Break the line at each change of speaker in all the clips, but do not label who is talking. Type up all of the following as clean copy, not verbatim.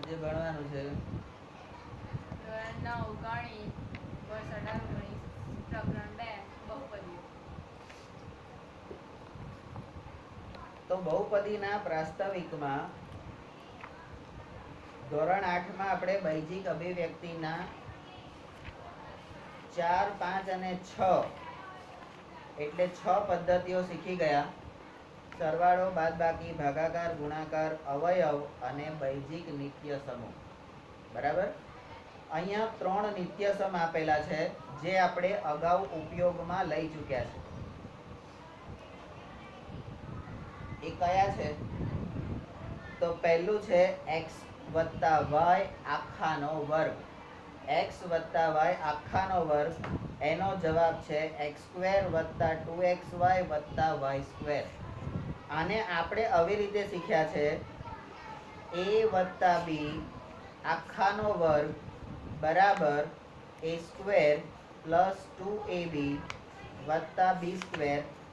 જે ભણવાનું છે
ધોરણ 9 ગણિત વર્ષ 18-19 પ્રકરણ 2 બહુપદીઓ.
તો બહુપદીના પ્રાસ્તાવિકમાં ધોરણ 8 માં આપણે બૈજિક અભિવ્યક્તિના 4, 5 અને 6 એટલે 6 પદ્ધતિઓ શીખી ગયા. સરવાળો, બાદબાકી, ભાગાકાર, ગુણાકાર, અવયવ અને બૈજિક નિત્ય સમૂહ. બરાબર. અહીંયા 3 નિત્ય સમ આપેલા છે જે આપણે અગાઉ ઉપયોગમાં લઈ ચૂક્યા છે. એ કયા છે? તો પહેલું છે x વત્તા y આખાનો વર્ગ. x વત્તા y આખાનો વર્ગ, એનો જવાબ છે x² વત્તા 2xy વત્તા y². આને આપણે આવી રીતે શીખ્યા છે a વત્તા b આખાનો વર્ગ બરાબર a² પ્લસ 2ab વત્તા b².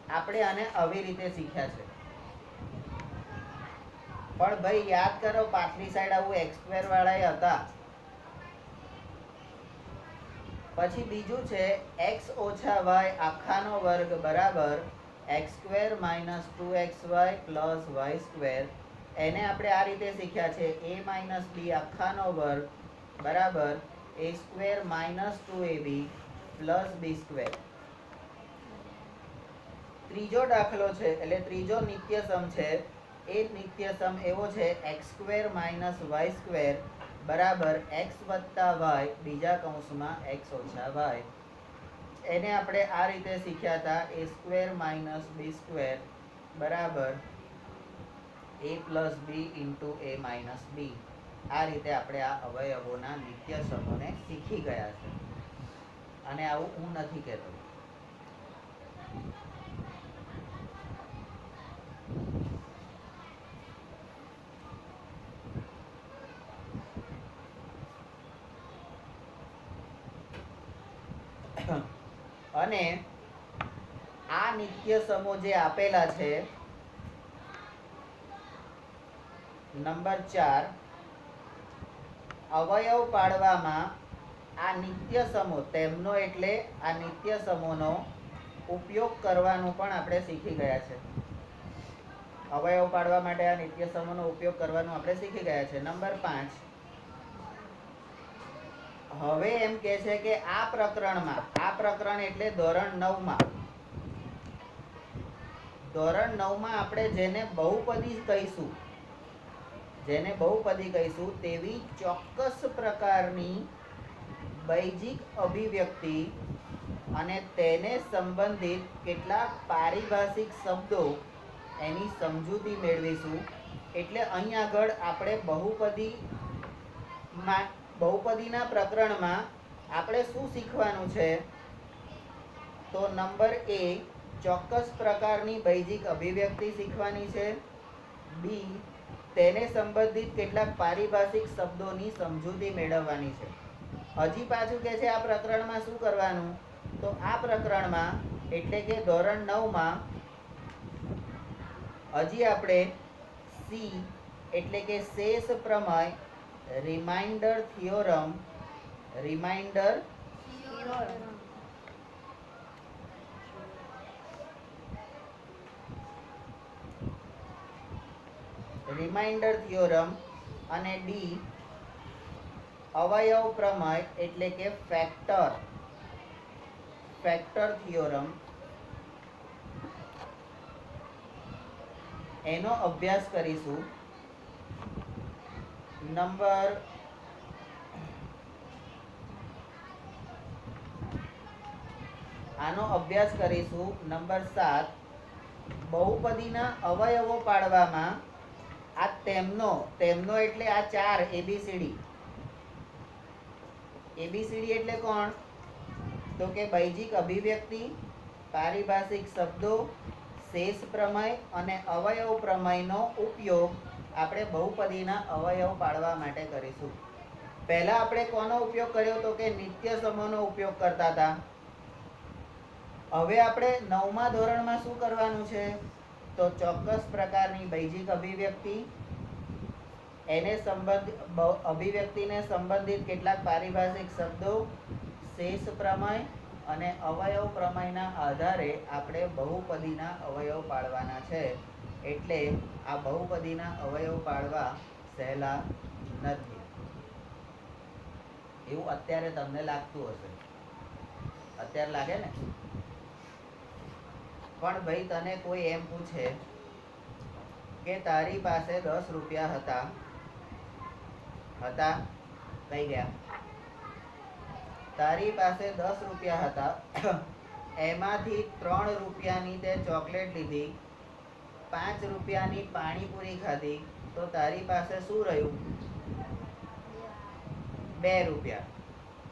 આપણે આને આવી રીતે શીખ્યા છે. પણ ભાઈ યાદ કરો, પાછલી સાઈડ આવું x² વાળા હતા. પછી બીજું છે x ઓછા y આખાનો વર્ગ બરાબર x² minus 2xy plus y². એને આપણે આ રીતે શીખ્યા છે a માઇનસ b આખાનો વર્ગ બરાબર a² minus 2ab plus b². ત્રીજો દાખલો છે, એટલે ત્રીજો નિત્યસમ છે. એ નિત્યસમ એવો છે x² માઇનસ y² બરાબર x વત્તા y બીજા કૌંસમાં x ઓછા y. એને આપણે આ રીતે શીખ્યા હતા a² માઇનસ b² બરાબર a plus b into a minus b. આ રીતે આપણે આ અવયવોના નિત્યસમોને શીખી ગયા છે. અને આવું હું નથી કહેતો. અને આ નિત્યસમો જે આપેલા છે નંબર 4, અવયવ પાડવામાં આ નિત્યસમો તેમનો એટલે આ નિત્યસમોનો ઉપયોગ કરવાનું પણ આપણે શીખી ગયા છે. અવયવ પાડવા માટે આ નિત્યસમોનો ઉપયોગ કરવાનું આપણે શીખી ગયા છે. નંબર 5, હવે એમ કે છે કે આ પ્રકરણમાં, આ પ્રકરણ એટલે ધોરણ 9માં, ધોરણ 9માં આપણે જેને બહુપદી કહીશું, જેને બહુપદી કહીશું તેવી ચોક્કસ પ્રકારની બૈજિક અભિવ્યક્તિ અને તેને સંબંધિત કેટલાક પારિભાષિક શબ્દો એની સમજૂતી મેળવીશું. એટલે અહીં આગળ આપણે બહુપદીના પ્રકરણમાં આપણે શું શીખવાનું છે? તો નંબર A, ચોક્કસ પ્રકારની બૈજિક અભિવ્યક્તિ શીખવાની છે. બી, તેને સંબંધિત કેટલાક પારિભાષિક શબ્દોની સમજૂતી મેળવવાની છે. હજી પાછું કે છે આ પ્રકરણમાં શું કરવાનું? તો આ પ્રકરણમાં એટલે કે ધોરણ 9માં હજી આપણે સી એટલે કે શેષ પ્રમેય, રિમાઇન્ડર થિયોરમ, રિમાઇન્ડર થિયોરમ અને ડી અવયવ પ્રમેય એટલે કે ફેક્ટર થિયોરમ, એનો અભ્યાસ કરીશું. આનો અભ્યાસ કરીશું. નંબર 7, બહુપદીના અવયવો પાડવામાં આ તેમનો એટલે આ 4 ABCD એટલે કોણ? તો કે બૈજિક અભિવ્યક્તિ, પારિભાષિક શબ્દો, શેષ પ્રમેય અને અવયવ પ્રમેયનો ઉપયોગ આપણે બહુપદીના અવયવ પાડવા માટે કરીશું. પહેલા આપણે કોનો ઉપયોગ કર્યો? તો કે નિત્યસમોનો ઉપયોગ કરતા હતા. હવે આપણે 9મા ધોરણમાં શું કરવાનું છે? તો ચોક્કસ પ્રકારની બૈજિક અભિવ્યક્તિ, એને અભિવ્યક્તિને સંબંધિત કેટલાક પારિભાષિક શબ્દો શેષ પ્રમેય અને અવયવ પ્રમેયના આધારે આપણે બહુપદીના અવયવ પાડવાના છે. એટલે આ બહુપદીના અવયવ પાડવા સહેલા નથી એવું અત્યારે તમને લાગતું હશે. અત્યારે લાગે ને? પણ ભાઈ તને કોઈ એમ પૂછે કે તારી પાસે 10 રૂપિયા હતા કઈ ગયા? તારી પાસે 10 રૂપિયા હતા એમાંથી 3 રૂપિયાની તે ચોકલેટ લીધી, 5 રૂપિયાની પાણીપુરી ખાધી, તો તારી પાસે શું રહ્યું? 2 રૂપિયા.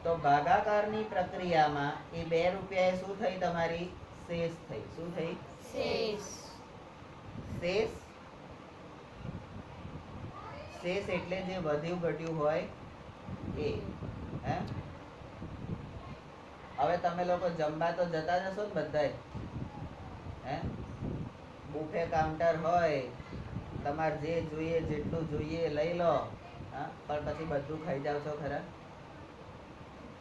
તો ભાગાકારની પ્રક્રિયામાં એ 2 રૂપિયા શું થઈ? તમારી શેષ થઈ. શું થઈ?
શેષ.
શેષ એટલે જે વધ્યું ઘટ્યું હોય એ. હે, હવે તમે લોકો જમવા તો જતા જ હશો ને બધાય? હે, બુફે કાઉન્ટર હોય, તમારે જે જોઈએ જેટલું જોઈએ લઈ લો. હા, પણ પછી બધું ખાઈ જાવ છો ખરા?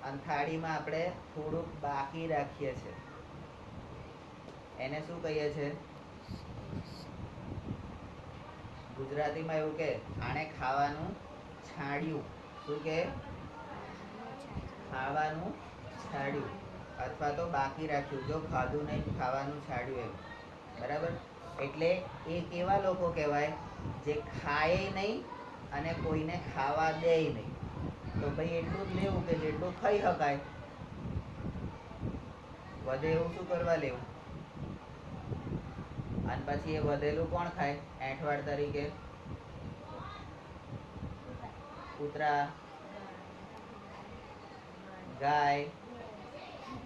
અને થાળીમાં આપણે થોડુંક બાકી રાખીએ છીએ, એને શું કહીએ છીએ? ગુજરાતીમાં એવું કે આને ખાવાનું છાડ્યું. શું કે? ખાવાનું છાડ્યું, અથવા તો બાકી રાખ્યું. જો ખાધું નહીં, ખાવાનું છાડ્યું એમ. બરાબર? એટલે એ કેવા લોકો કહેવાય? જે ખાય નહીં અને કોઈને ખાવા દે નહીં. તો ભાઈ એટલું જ લેવું કે જેટલું ખાઈ શકાય. વધે એવું શું કરવા લેવું? અને પછી એ વધેલું કોણ ખાય એંઠવાડ તરીકે? કૂતરા, ગાય,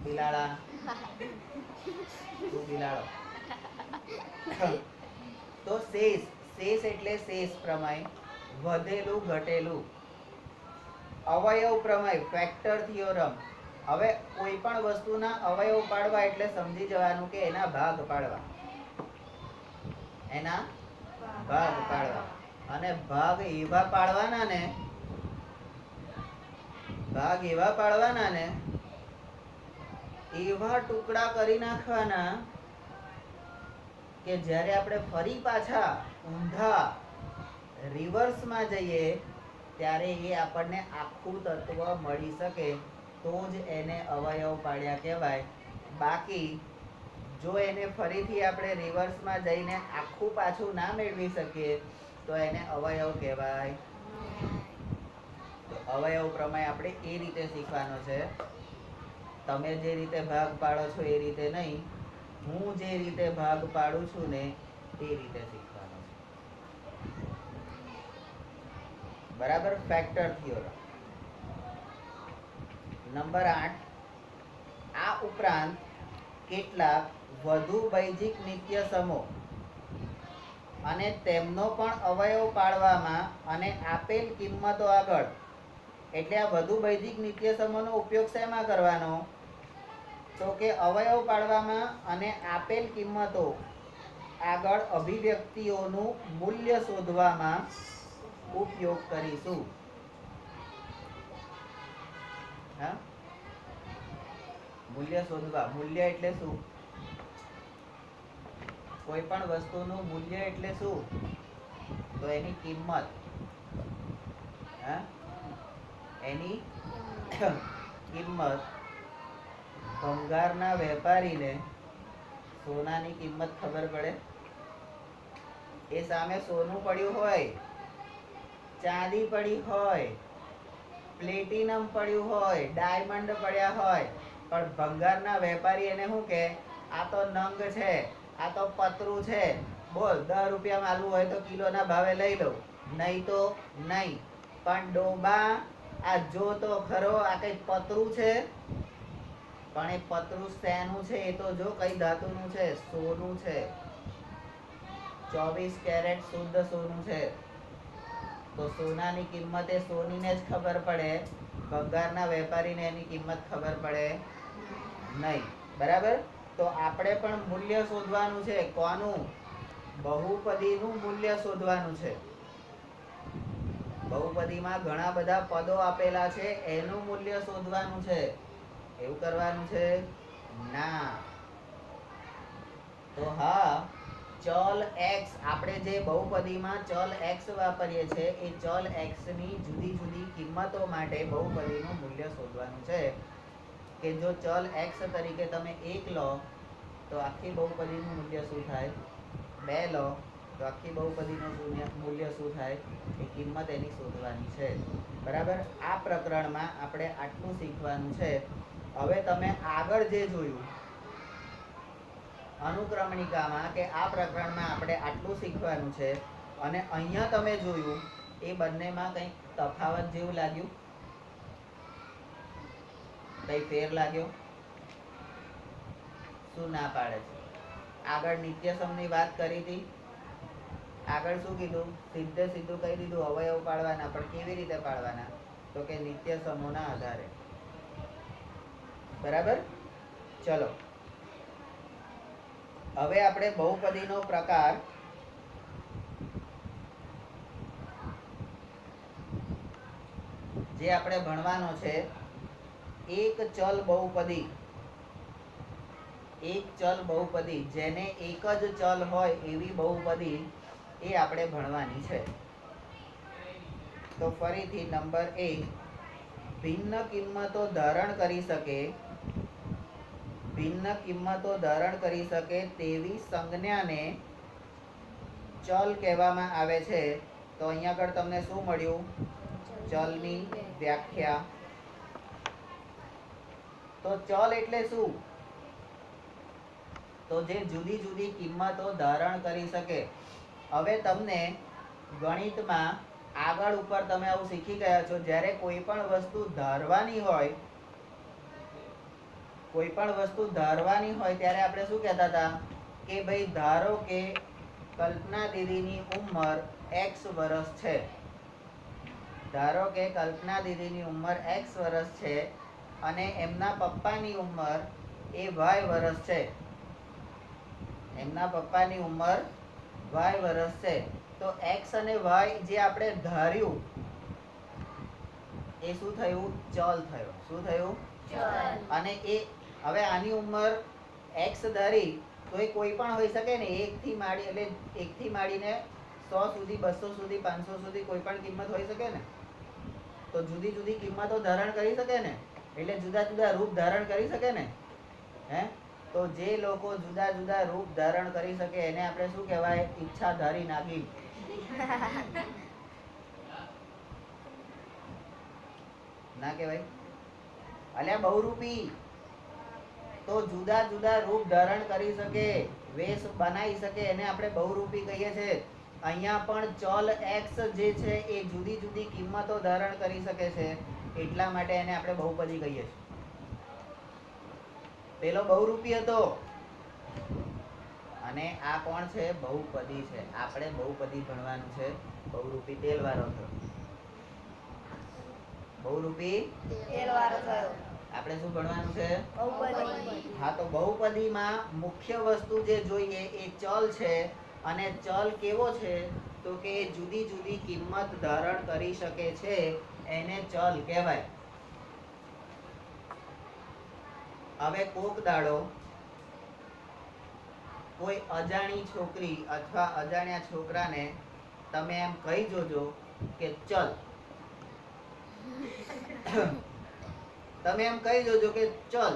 બિલાડા. તું બિલાડો. તો શેષ એટલે શેષ પ્રમેય, વધેલું ઘટેલું. અવયવ પ્રમેય, ફેક્ટર થિયોરમ. હવે કોઈ પણ વસ્તુના અવયવ પાડવા એટલે સમજી જવાનું કે એના ભાગ પાડવા. એના ભાગ પાડવા. અને ભાગ એવા પાડવાના ને એવા ટુકડા કરી નાખવાના કે જ્યારે આપણે ફરી પાછા ઊંધા રિવર્સમાં જઈએ ત્યારે એ આપણને આખું તત્વ મળી શકે, તો જ એને અવયવ પાડ્યા કહેવાય. બાકી જો એને ફરીથી આપણે રિવર્સમાં જઈને આખું પાછું ના મેળવી શકીએ તો એને અવયવ કહેવાય. તો અવયવ પ્રમેય આપણે એ રીતે શીખવાનો છે. તમે જે રીતે ભાગ પાડો છો એ રીતે નહીં, હું જે રીતે ભાગ પાડું છું ને એ રીતે શીખવાનો છે. બરાબર? Factor theorem. નંબર 8, આ ઉપરાંત કેટલાક વધુ બૈજિક નિત્યસમો અને તેમનો પણ અવયવ પાડવામાં અને આપેલ કિંમતો આગળ. એટલે આ વધુ બૈજિક નિત્યસમોનો ઉપયોગ શેમાં કરવાનો? તો કે અવયવ પાડવામાં અને આપેલ કિંમતો આગળ અભિવ્યક્તિઓનું મૂલ્ય શોધવામાં ઉપયોગ કરીશું. હા, મૂલ્ય શોધવા. મૂલ્ય એટલે શું? કોઈ પણ વસ્તુનું મૂલ્ય એટલે શું? તો એની કિંમત. હા, એની કિંમત. ભંગારના વેપારીને સોનાની કિંમત ખબર પડે? એ સામે સોનું પડ્યું હોય, ચાંદી પડી હોય, પ્લેટિનમ પડ્યું હોય, ડાયમંડ પડ્યા હોય, પણ ભંગારના વેપારી એને શું કે? આ તો નંગ છે, આ તો પતરું છે. બોલ, 10 રૂપિયામાં આલુ હોય તો કિલોના ભાવે લઈ લો, નહીં તો નહીં. પણ ડોબા, આ જો તો ખરો, આ કઈ પતરું છે. પણ એ પતરું શેનું છે એ તો જો, કઈ ધાતુનું છે? સોનું છે. 24 કેરેટ શુદ્ધ સોનું છે. તો સોનાની કિંમત એ સોનીને જ ખબર પડે, ભંગારના વેપારીને એની કિંમત ખબર પડે નહીં. બરાબર? તો આપણે પણ મૂલ્ય શોધવાનું છે. કોનું? બહુપદીનું મૂલ્ય શોધવાનું છે. બહુપદીમાં ઘણા બધા પદો આપેલા છે, એનું મૂલ્ય શોધવાનું છે. એવું કરવાનું છે ના. તો હા, ચલ x, આપણે જે બહુપદીમાં ચલ x વાપરીએ છીએ, એ ચલ x ની જુદી જુદી કિંમતો માટે બહુપદીનું મૂલ્ય શોધવાનું છે. કે જો ચલ x તરીકે તમે 1 લો તો આખી બહુપદીનું મૂલ્ય શું થાય? 2 લો તો આખી બહુપદીનું મૂલ્ય શું થાય? એ કિંમત એની શોધવાની છે. બરાબર? આ પ્રકરણમાં આપણે આટલું શીખવાનું છે. હવે તમે આગળ જે જોયું અનુક્રમણિકામાં, કે આ પ્રકરણમાં આપણે આટલું શીખવાનું છે, અને અહીંયા તમે જોયું એ બંનેમાં કંઈક તફાવત જેવું લાગ્યું? કઈ ફેર લાગ્યો? શું ના પાડે છે? આગળ નિત્યસમની વાત કરી હતી. આગળ શું કીધું? સીધે સીધું કહી દીધું અવયવ પાડવાના, પણ કેવી રીતે પાડવાના? તો કે નિત્યસમોના આધારે. બરાબર? ચલો, હવે આપણે બહુપદીનો પ્રકાર જે આપણે ભણવાનો છે, એક ચલ બહુપદી. એક ચલ બહુપદી, જેને એક જ ચલ હોય એવી બહુપદી, એ આપણે ભણવાની છે. તો ફરીથી નંબર 1, ભિન્ન કિંમતો ધારણ કરી શકે, ભિન્ન કિંમતો ધારણ કરી શકે તેવી સંજ્ઞાને ચલ કહેવામાં આવે છે. તો અહીંયા આગળ તમને શું મળ્યું? ચલની વ્યાખ્યા. તો ચલ એટલે શું? તો જે જુદી જુદી કિંમતો ધારણ કરી શકે. હવે તમને ગણિતમાં આગળ ઉપર તમે આવું શીખી ગયા છો, જ્યારે કોઈ પણ વસ્તુ ધારવાની હોય, કોઈ પણ વસ્તુ ધારવાની હોય ત્યારે આપણે શું કહેતા હતા? કે ભાઈ ધારો કે કલ્પના દીદીની ઉંમર x વર્ષ છે. ધારો કે કલ્પના દીદીની ઉંમર x વર્ષ છે અને એમના પપ્પાની ઉંમર એ y વર્ષ છે. એમના પપ્પાની ઉંમર y વર્ષ છે. તો x અને y જે આપણે ધાર્યું એ શું થયું? ચલ થયો. શું થયું? ચલ. અને એ હવે આની ઉંમર x ધારી તો એ કોઈ પણ હોઈ શકે ને, 1 થી માંડી, એટલે 1 થી માંડીને 100 સુધી, 200 સુધી, 500 સુધી કોઈ પણ કિંમત હોઈ શકે ને. તો જુદી જુદી કિંમતો ધારણ કરી શકે ને, એટલે જુદા જુદા રૂપ ધારણ કરી શકે ને. હે? તો જે લોકો જુદા જુદા રૂપ ધારણ કરી શકે એને આપણે શું કહેવાય? ઈચ્છાધારી નાગિન. ના કહેવાય? અલ્યા બહુરૂપી. તો જુદા જુદા રૂપ ધારણ કરી શકે, વેશ બનાવી શકે, એને આપણે બહુરૂપી કહીએ છીએ. અહીંયા પણ ચલ x જે છે એ જુદી જુદી કિંમતો ધારણ કરી શકે છે, એટલા માટે એને આપણે બહુપદી કહીએ છીએ. પેલો બહુરૂપી હતો અને આ કોણ છે? બહુપદી છે. આપણે બહુપદી ભણવાનું છે. બહુરૂપી તેલવાળો થયો. બહુરૂપી તેલવાળો થયો. આપણે શું ભણવાનું છે? બહુપદી. હા, તો બહુપદીમાં મુખ્ય વસ્તુ જે જોઈએ એ ચલ છે. અને ચલ કેવો છે? તો કે જુદી જુદી કિંમત ધારણ કરી શકે છે, એને ચલ કહેવાય. હવે કોક દાડો કોઈ અજાણી છોકરી અથવા અજાણ્યા છોકરાને તમે એમ કહી જોજો કે ચલ. તમે એમ કહી જોજો કે ચલ.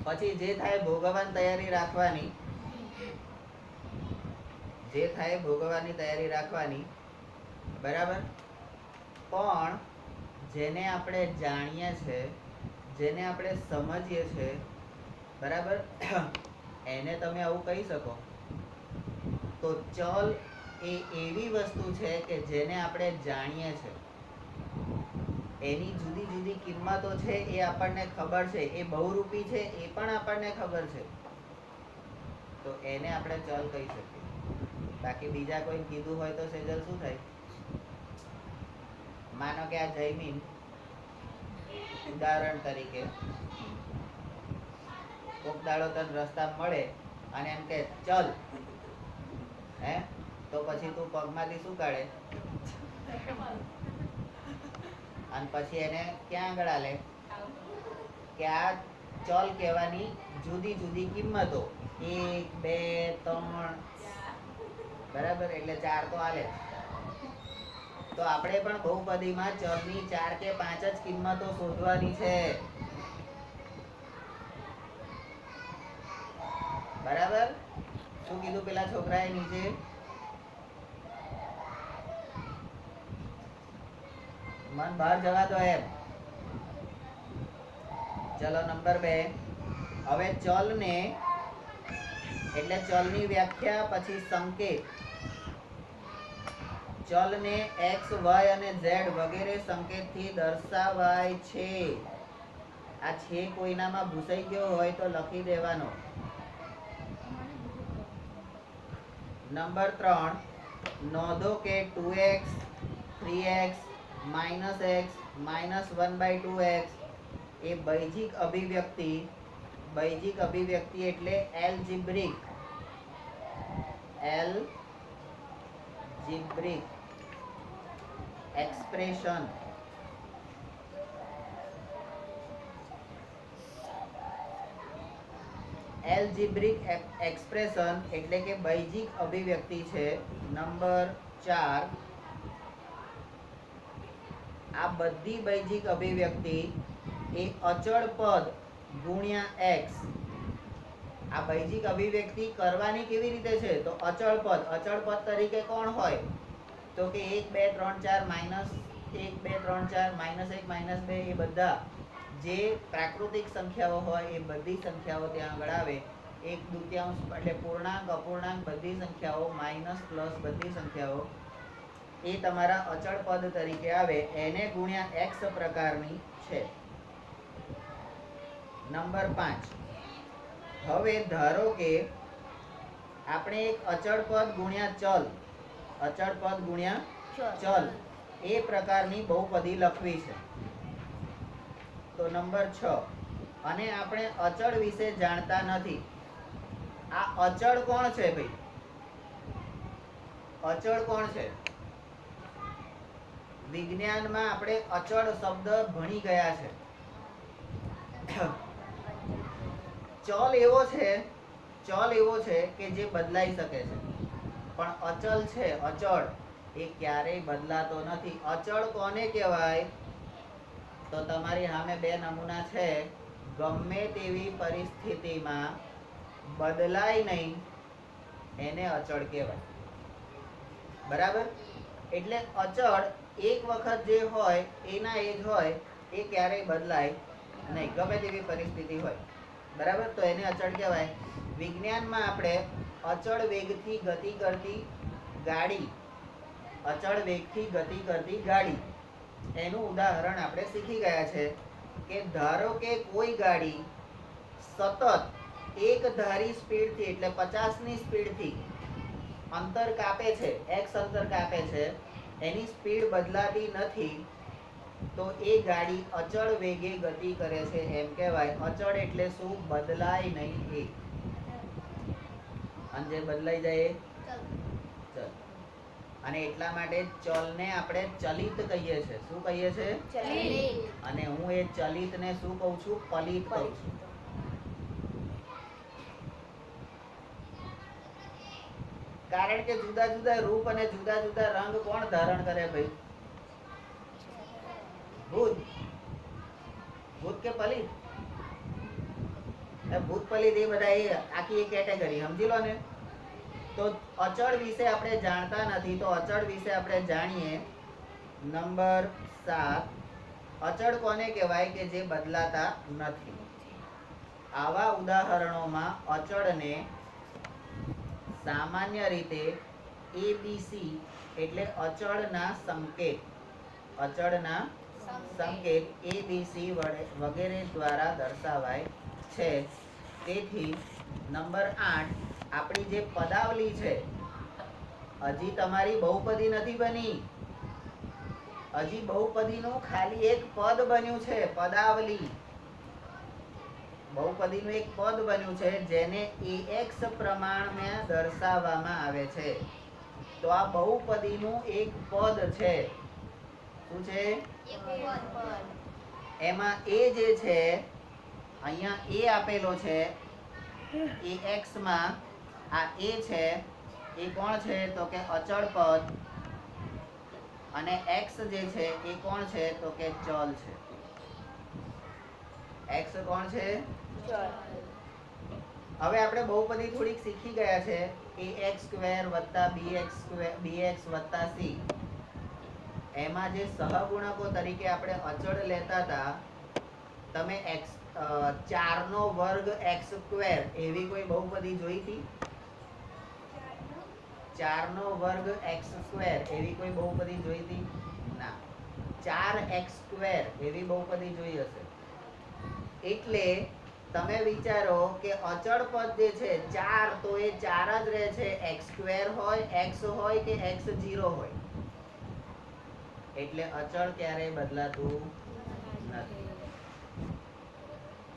પછી જે થાય ભોગવવાની તૈયારી રાખવાની. જે થાય ભોગવવાની તૈયારી રાખવાની. બરાબર? પણ જેને આપણે જાણીએ છે, જેને આપણે સમજીએ છે, બરાબર, એને તમે આવું કહી શકો. તો ચલ એ એવી વસ્તુ છે કે જેને આપણે જાણીએ છે, એની જુદી જુદી કિંમતો છે, એ આપણને ખબર છે, એ બહુરૂપી છે એ પણ આપણને ખબર છે, તો એને આપણે ચલ કહી શકીએ. બાકી બીજા કોઈ કીધું હોય તો સેજલ શું થાય? માનો કે આ જયમીન ઉદાહરણ તરીકે કોક દાડો તને રસ્તા મળે અને એમ કે ચલ, હે, તો પછી તું પગમાંથી શું કાઢે અને પછી એને ક્યાં આગળ આલે કે આ ચલ કહેવાની જુદી જુદી કિંમતો 1 2 3 બરાબર એટલે 4 તો આલે તો આપણે પણ બહુપદીમાં ચલની 4 કે 5 જ કિંમતો શોધવાની છે બરાબર શું કીધું પેલા છોકરાએ નીચે મન બહાર જવા દો એમ ચલો નંબર 2 હવે ચલને એટલે ચલની વ્યાખ્યા પછી સંકેત ચલને x y અને z વગેરે સંકેતથી દર્શાવાય છે આ છે કોઈનામાં ભૂસાઈ ગયો હોય તો લખી દેવાનો નંબર 3 નોંધો કે 2x 3x -x -1/2x એ બૈજિક અભિવ્યક્તિ એટલે એલ્જિબ્રિક એક્સપ્રેશન એલ્જિબ્રિક એક્સપ્રેશન એટલે કે બૈજિક અભિવ્યક્તિ છે નંબર 4 આ બધી બૈજિક અભિવ્યક્તિ એ અચળ પદ ગુણ્યા x આ બૈજિક અભિવ્યક્તિ કરવાની કેવી રીતે છે તો અચળ પદ તરીકે કોણ હોય તો કે 1 2 3 4 -1 2 3 4 -1 -2 એ બધા જે પ્રાકૃતિક સંખ્યાઓ હોય એ બધી સંખ્યાઓ ત્યાં આગળ આવે 1/2 એટલે પૂર્ણાંક અપૂર્ણાંક બધી સંખ્યાઓ માઇનસ પ્લસ બધી સંખ્યાઓ એ તમારા અચળ પદ તરીકે આવે એને ગુણ્યા x પ્રકારની છે નંબર 5 હવે ધારો કે આપણે એક અચળ પદ ગુણ્યા ચલ એ પ્રકારની બહુપદી લખવી છે તો નંબર 6 અને આપણે અચળ વિશે જાણતા નથી આ અચળ કોણ છે ભાઈ અચળ કોણ છે વિજ્ઞાનમાં આપણે અચળ શબ્દ ભણી ગયા છે ચલ એવો છે કે જે બદલાઈ શકે છે પણ અચલ છે અચળ એ ક્યારેય બદલાતો નથી અચળ કોને કહેવાય તો તમારી સામે બે નમૂના છે ગમે તેવી પરિસ્થિતિમાં બદલાય નહીં એને અચળ કહેવાય બરાબર એટલે અચળ એક વખત જે હોય એના એ જ હોય એ ક્યારેય બદલાય નહીં ગમે તેવી પરિસ્થિતિ હોય બરાબર તો એને અચળ કહેવાય વિજ્ઞાનમાં આપણે અચળ વેગથી ગતિ કરતી ગાડી એનું ઉદાહરણ આપણે શીખી ગયા છે કે ધારો કે કોઈ ગાડી સતત એક ધારી સ્પીડથી એટલે 50ની સ્પીડથી અંતર કાપે છે x અંતર કાપે છે એની સ્પીડ બદલાતી નથી તો એ ગાડી અચળ વેગે ગતિ કરે છે એમ કહેવાય અચળ એટલે શું બદલાય નહીં એ અને જે બદલાઈ જાય એ ચલ અને એટલા માટે ચલને આપણે ચલિત કહીએ છીએ શું કહીએ છીએ
ચલિત
અને હું એ ચલિતને શું કહું છું પલિત કહું છું કારણ કે જુદા જુદા રૂપ અને જુદા જુદા રંગ કોણ ધારણ કરે ભાઈ ભૂત કે પલિત ભૂત પલિત એ બધા એ આખી એક કેટેગરી સમજી લો ને તો અચળ વિશે આપણે જાણતા નથી તો અચળ વિશે આપણે જાણીએ નંબર 7 અચળ કોને કહેવાય કે જે બદલાતા નથી આવા ઉદાહરણોમાં અચળને સામાન્ય રીતે ABC એટલે અચળના સંકેત ABC વગેરે દ્વારા દર્શાવાય છે તેથી નંબર 8 આપણી જે પદાવલી છે હજી તમારી બહુપદી નથી બની હજી બહુપદીનું ખાલી એક પદ બન્યું છે પદાવલી બહુપદીનું એક પદ બન્યું છે જેને AX પ્રમાણમાં દર્શાવવામાં આવે છે તો આ બહુપદીનું એક પદ છે. શું છે? એમાં એ જે છે અહીંયા એ આપેલો છે એ x માં આ એ છે એ કોણ છે તો કે અચળ પદ અને x જે છે એ કોણ છે તો કે ચલ છે. x કોણ છે? હવે આપણે બહુપદી થોડીક શીખી ગયા છે. ax² + bx + c એમાં જે સહગુણકો તરીકે આપણે અચળ લેતા હતા તમે x 4 નો વર્ગ x² એવી કોઈ બહુપદી જોઈ હતી? 4 નો વર્ગ x² એવી કોઈ બહુપદી જોઈ હતી? ના. 4x² એવી બહુપદી જોઈ હશે. એટલે તમે વિચારો કે અચળ પદ જે છે 4 તો એ 4 જ રહે છે. x² હોય x હોય કે x0 હોય. એટલે અચળ ક્યારેય બદલાતું નથી.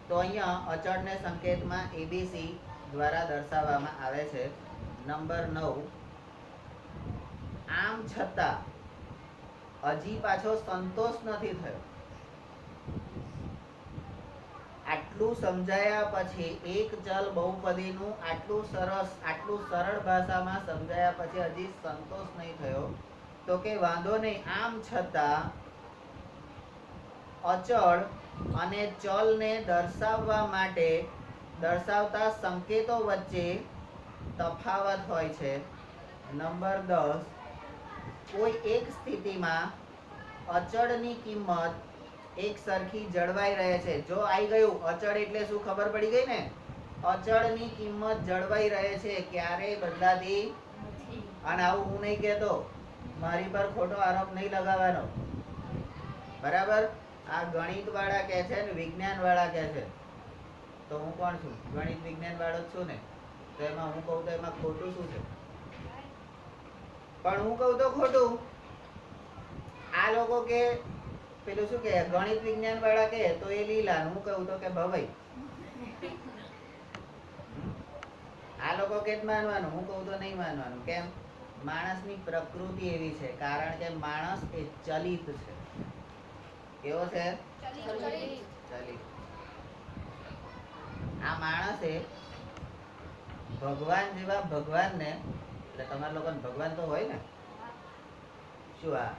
તો અહીંયા અચળને સંકેતમાં abc દ્વારા દર્શાવવામાં આવે છે. નંબર 9 આમ છતાં હજી પાછો સંતોષ નથી થયો. આટલું સમજાયા પછી એક ચલ બહુપદીનું આટલું સરળ ભાષામાં સમજાયા પછી હજી સંતોષ નહીં થયો તો કે વાંધો નહીં. આમ છતાં અચળ અને ચલને દર્શાવવા માટે દર્શાવતા સંકેતો વચ્ચે તફાવત હોય છે. નંબર 10 કોઈ એક સ્થિતિમાં અચળની કિંમત એક સરખી જળવાઈ રહે છે. જો આવી ગયું અચળ એટલે શું ખબર પડી ગઈ ને? અચળની કિંમત જળવાઈ રહે છે, ક્યારેય બદલાતી નથી. અને આવું હું નહીં કહેતો, મારી પર ખોટો આરોપ નહીં લગાવવાનો, બરાબર? આ ગણિત વાળા કહે છે ને વિજ્ઞાન વાળા કહે છે, તો હું કોણ છું? ગણિત વિજ્ઞાન વાળો જ છું ને. તો એમાં હું કહું તો એમાં ખોટું શું છે? પણ હું કહું તો ખોટું. આ લોકો કે પેલું શું કે ગણિત વિજ્ઞાન વાળા કે તો એ લીલા, હું કહું તો કે ભવાઈ. આ લોકો કે માનવાનું, હું કહું તો નહીં માનવાનું. કેમ? માણસની પ્રકૃતિ એવી છે, કારણ કે માણસ એ ચલિત છે. કેવો છે? ચલિત. આ માણસે ભગવાન જેવા ભગવાનને, એટલે તમારા લોકોને ભગવાન તો હોય ને, શું આ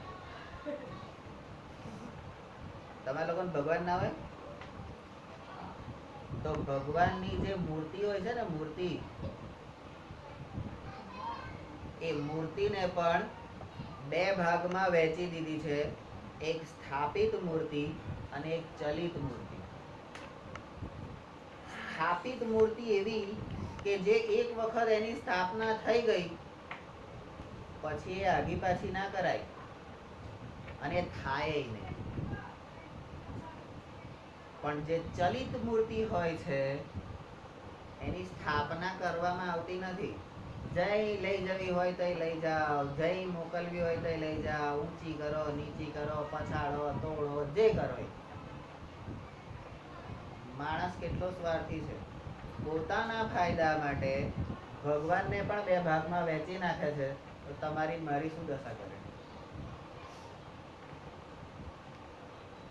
તમારા લોકોને ભગવાન ના હોય? તો ભગવાનની જે મૂર્તિ હોય છે ને, મૂર્તિ, એ મૂર્તિને પણ બે ભાગમાં વહેંચી દીધી છે. એક સ્થાપિત મૂર્તિ અને એક ચલિત મૂર્તિ. સ્થાપિત મૂર્તિ એવી કે જે એક વખત એની સ્થાપના થઈ ગઈ પછી એ આગી પાછી ના કરાય અને થાય નહીં. પણ જે ચલિત મૂર્તિ હોય છે એની સ્થાપના કરવામાં આવતી નથી. જય લઈ જવી હોય તો લઈ જાઓ, જય મોકલવી હોય તો લઈ જાઓ, ઊંચી કરો, નીચી કરો, પછાડો, તોડો, જે કરો. માણસ કેટલો સ્વાર્થી છે, પોતાના ફાયદા માટે ભગવાનને પણ બે ભાગમાં વહેંચી નાખે છે. તો તમારી મારી શું દશા કરે?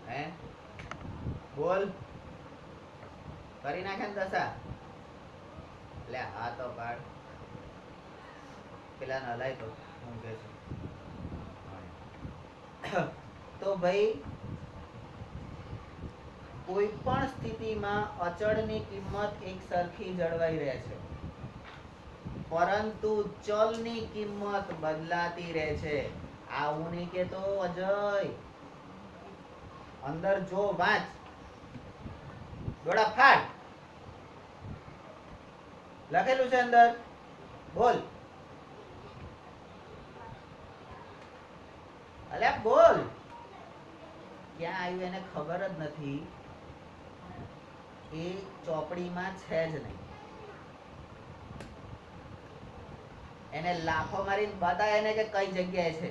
હે બોલ, કરી નાખે ને દશા? એટલે આ તો પાડ પેલા ન હલાય તો હું કે છે. તો ભાઈ કોઈ પણ સ્થિતિમાં અચળની કિંમત એક સરખી જળવાઈ રહે છે, પરંતુ ચલની કિંમત બદલાતી રહે છે. આવું નહીં કેતો અજય, અંદર જો વાંચ, દોડા ફાટ, લખેલું છે અંદર, બોલ. અલ્યા બોલ, ક્યાં આવ્યું એને ખબર જ નથી. એ ચોપડીમાં છે જ નહીં. એને લાફો મારી બતાય એને કે કઈ જગ્યાએ છે.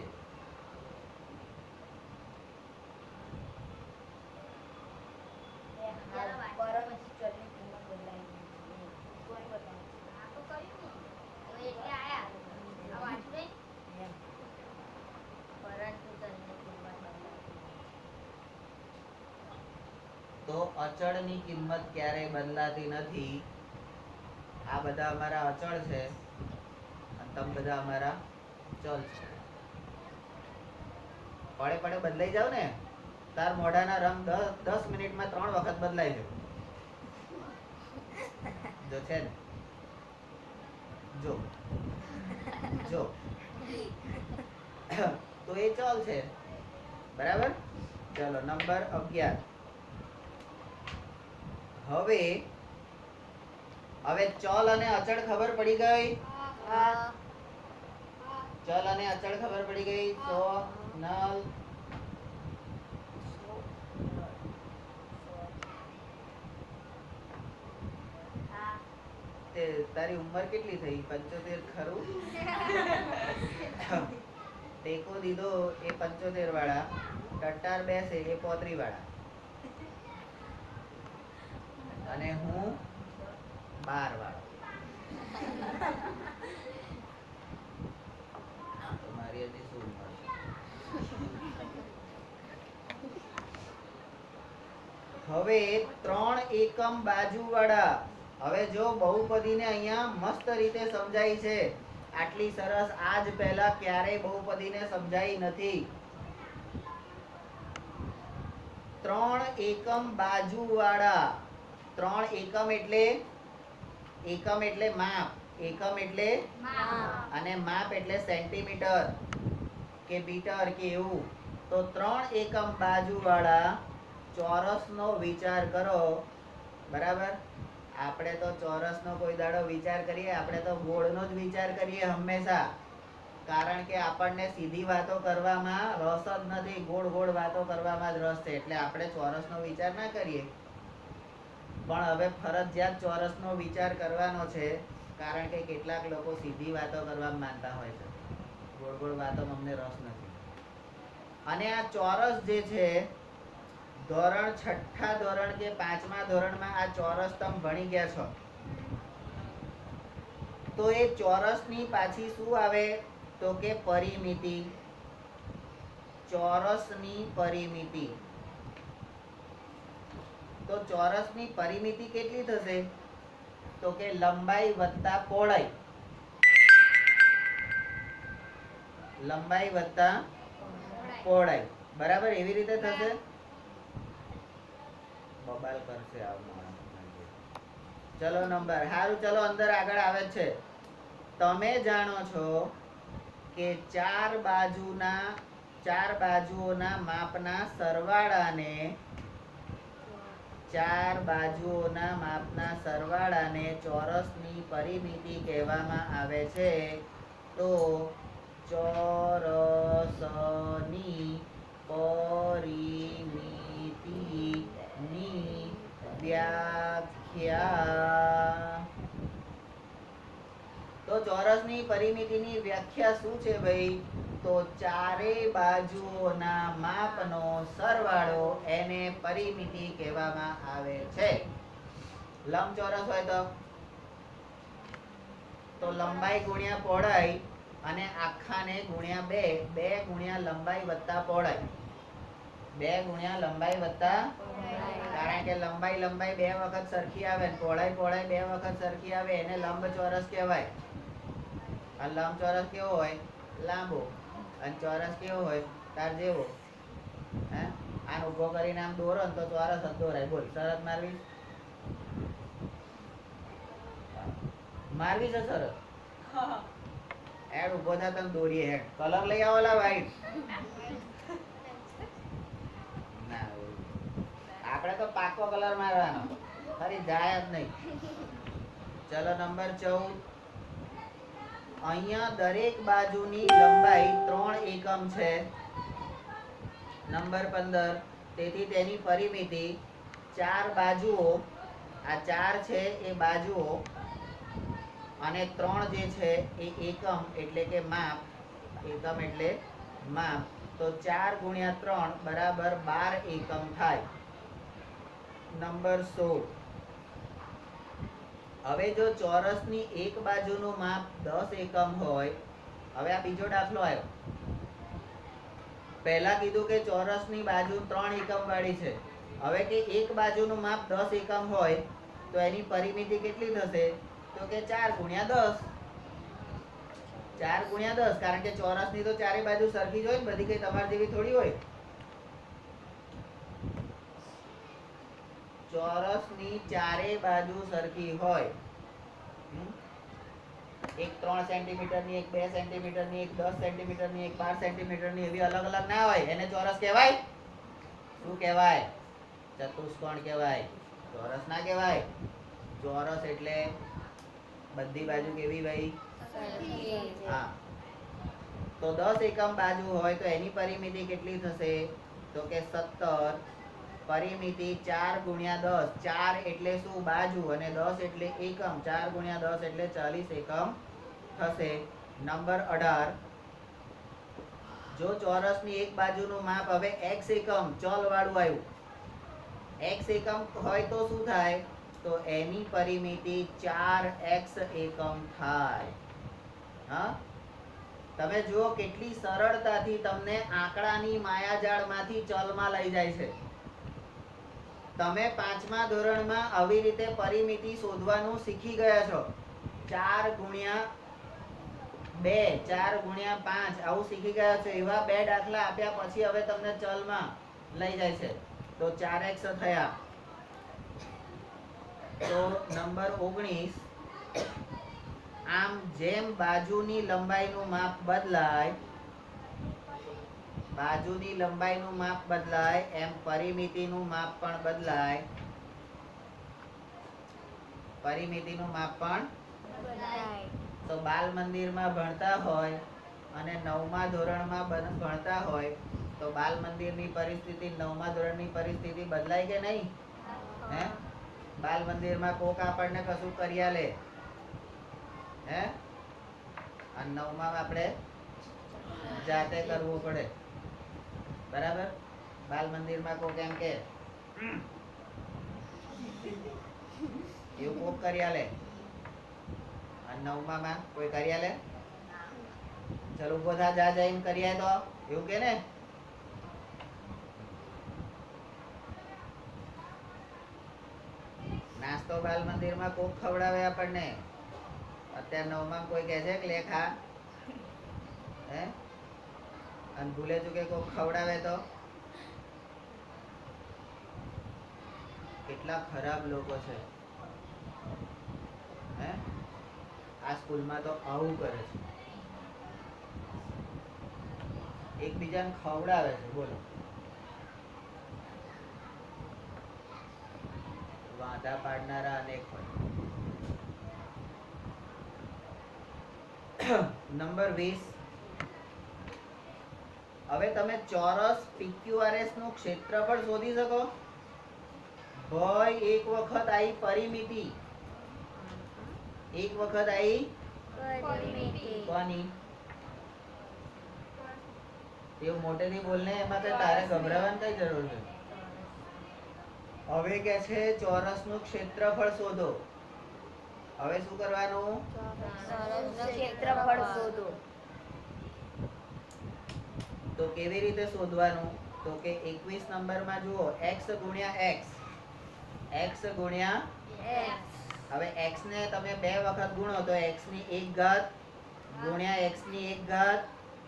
તો અચળની કિંમત ક્યારેય બદલાતી નથી. આ બધા અમારા અચળ છે અને તમે બધા અમારા ચલ છે. પડે પડે બદલાઈ જાવ ને, તાર મોઢાના રંગ 10 મિનિટમાં 3 વખત બદલાઈ જાય. જો છે ને, જો જો તો એ ચલ છે, બરાબર. ચલો નંબર 11. હવે ચલ અને અચળ ખબર પડી ગઈ. ચલ અને અચળ ખબર પડી ગઈ. સો નલ તે તારી ઉંમર કેટલી થઈ? 75 ખરું? ટેકો દીધો એ 75 વાળા, ટટ્ટાર બેસે એ 35 વાળા, અને હું 12 વાળો. તમારી હજી શું ઉંમર છે? હવે 3 એકમ બાજુ વાળા. હવે જો બહુપદીને અહીંયા મસ્ત રીતે સમજાય છે. આટલી સરસ આજ પહેલા ક્યારેય બહુપદીને સમજાઈ નથી. 3 એકમ બાજુ વાળા. 3 એકમ એટલે માપ. એકમ એટલે અને માપ એટલે સેન્ટીમીટર કે મીટર કે એવું. તો 3 એકમ બાજુ વાળા ચોરસનો વિચાર કરો. બરાબર. આપણે તો ચોરસનો કોઈ દાડો વિચાર કરીએ, આપણે તો ગોળનો જ વિચાર કરીએ હંમેશા. કારણ કે આપણને સીધી વાતો કરવામાં રસ જ નથી, ગોળ ગોળ વાતો કરવામાં જ રસ છે. એટલે આપણે ચોરસનો વિચાર ના કરીએ. પણ હવે ફરજિયાત ચોરસનો વિચાર કરવાનો છે, કારણ કે કેટલાક લોકો સીધી વાતો કરવામાં માનતા હોય છે. ગોળ ગોળ વાતોમાં અમને રસ નથી. અને આ ચોરસ જે છે, ધોરણ 6થા ધોરણ કે 5મા ધોરણમાં આ ચોરસ તમે ભણી ગયા છો. તો એ ચોરસની પાછી શું આવે? તો કે પરિમિતિ. ચોરસની પરિમિતિ. તો ચોરસની પરિમિતિ કેટલી થશે? તો કે લંબાઈ વત્તા પહોળાઈ. લંબાઈ વત્તા પહોળાઈ. બરાબર. એવી રીતે થશે. બબાલ કરશે આવનાર. ચલો નંબર સારું. ચલો અંદર આગળ આવે છે. તમે જાણો છો કે ચાર બાજુઓના માપના સરવાળાને ચોરસની પરિમિતિ કહેવામાં આવે છે. તો ચોરસની પરિમિતિની વ્યાખ્યા. તો ચોરસની પરિમિતિની વ્યાખ્યા શું છે ભાઈ? તો ચારે બાજુઓના માપનો સરવાળો એને પરિમિતિ કહેવામાં આવે છે. લંબચોરસ હોય તો લંબાઈ ગુણ્યા પહોળાઈ અને આખાને ગુણ્યા 2. 2 ગુણ્યા લંબાઈ વત્તા પહોળાઈ. 2 ગુણ્યા લંબાઈ વત્તા, કારણ કે લંબાઈ 2 વખત સરખી આવે ને પહોળાઈ 2 વખત સરખી આવે, એને લંબચોરસ કહેવાય. આ લંબચોરસ કેવો હોય? લાંબો. અને ચોરસ કેવો હોય? તાર જેવો. આને ઉભો કરીને આમ દોરો ને તો ચોરસ જ દોરાય. બોલ, શરત મારવી છે શરત. હેડ ઉભો થા, તને દોરીએ. હેડ કલર લઈ આવો લા વ્હાઈટ. ના, આપણે તો પાકો કલર મારવાનો, ફરી જાય જ નહીં. ચલો નંબર 14. અહીંયા દરેક બાજુની લંબાઈ 3 એકમ છે. નંબર 15. તેથી તેની પરિમિતિ 4 બાજુઓ. આ 4 છે એ બાજુઓ અને 3 જે છે એ એકમ એટલે કે માપ. એકમ એટલે માપ. તો 4 ગુણ્યા 3 બરાબર 12 એકમ થાય. નંબર 16. હવે જો ચોરસની એક બાજુનું માપ 10 એકમ હોય. હવે આ બીજો દાખલો આવ્યો. પહેલા કીધું કે ચોરસની બાજુ 3 એકમ વાળી છે. હવે કે એક બાજુનું માપ 10 એકમ હોય તો એની પરિમિતિ કેટલી થશે? તો કે 4 ગુણ્યા 10. 4 ગુણ્યા 10, કારણ કે ચોરસની તો ચારે બાજુ સરખી જ હોય ને, બધી કઈ તમારી જેવી થોડી હોય. ચોરસની ચારે બાજુ સરખી હોય. એક 3 સેન્ટીમીટરની, એક 2 સેન્ટીમીટરની, એક 10 સેન્ટીમીટરની, એક 12 સેન્ટીમીટરની, એવી અલગ અલગ ના હોય. એને ચોરસ કહેવાય? શું કહેવાય? ચતુષ્કોણ કહેવાય. ચોરસ ના કહેવાય. ચોરસ એટલે બધી બાજુ કેવી ભાઈ? હા. તો 10 એકમ બાજુ હોય તો એની પરિમિતિ કેટલી થશે? તો કે 17. પરિમિતિ 4 ગુણ્યા 10. 4 એટલે શું? બાજુ. અને 10 એટલે એકમ. 4 ગુણ્યા 10 એટલે 40 એકમ થશે. નંબર 18. જો ચોરસની એક બાજુનું માપ હવે x એકમ ચલ વાળું આવ્યું. x એકમ હોય તો શું થાય? તો એની પરિમિતિ 4x એકમ થાય. હા, તમે જુઓ કેટલી સરળતાથી તમને આંકડાની માયાજાળમાંથી ચલમાં લઈ જાય છે. તમે 5મા ધોરણમાં આવી રીતે પરિમિતિ શોધવાનું શીખી ગયા છો. 4 ગુણ્યા 2, 4 ગુણ્યા 5 આવું શીખી ગયા છો. એવા 2 દાખલા આપ્યા પછી હવે તમને ચલમાં લઈ જાય છે. તો 4x થયા. તો નંબર 19. આમ જેમ બાજુની લંબાઈનું માપ બદલાય, બાજુની લંબાઈનું માપ બદલાય એમ પરિમિતિનું માપ પણ બદલાય. પરિમિતિનું માપ પણ બદલાય. તો બાલ મંદિરમાં ભણતા હોય અને 9મા ધોરણમાં ભણતા હોય તો બાલ મંદિરની પરિસ્થિતિ 9મા ધોરણની પરિસ્થિતિ બદલાય કે નહીં? હે? બાલ મંદિરમાં કોક આપણને કશું કરી આલે, હે? અને 9માં આપણે જાતે કરવું પડે. બરાબર? બાલ મંદિરમાં કોક એમ કે એવું કોક કરી આલે. અને 9માં કોઈ કરી આલે? ચલ ઉભો થા, જા જઈને કરી આય તો એવું કે ને. નાસ્તો બાલ મંદિરમાં કોક ખવડાવે આપણને. અત્યારે 9માં કોઈ કહે છે કે લે ખા, હે? અને ભૂલે ચૂકે કોક ખવડાવે તો કેટલા ખરાબ લોકો છે, હે? આ સ્કૂલમાં તો આવું કરે છે, એકબીજાને ખવડાવે છે. બોલો, વાંધા પાડનારા અનેક હોય. નંબર 20. હવે તમે ચોરસ PQRS નું ક્ષેત્રફળ શોધી શકો? ભાઈ એક વખત આવી પરિમિતિ, એક વખત આવી કોની? એવું મોટેથી બોલને, એમાં કઈ તારે ગભરાવાની કઈ જરૂર છે? હવે કે છે ચોરસનું ક્ષેત્રફળ શોધો. હવે શું કરવાનું?
ચોરસનું ક્ષેત્રફળ શોધો.
તો કેવી રીતે શોધવાનું? તો કે 21 નંબરમાં જુઓ, x ગુણ્યા x, x ગુણ્યા
x.
હવે x ને તમે 2 વખત ગુણો તો x ની 1 ઘાત ગુણ્યા x ની 1 ઘાત.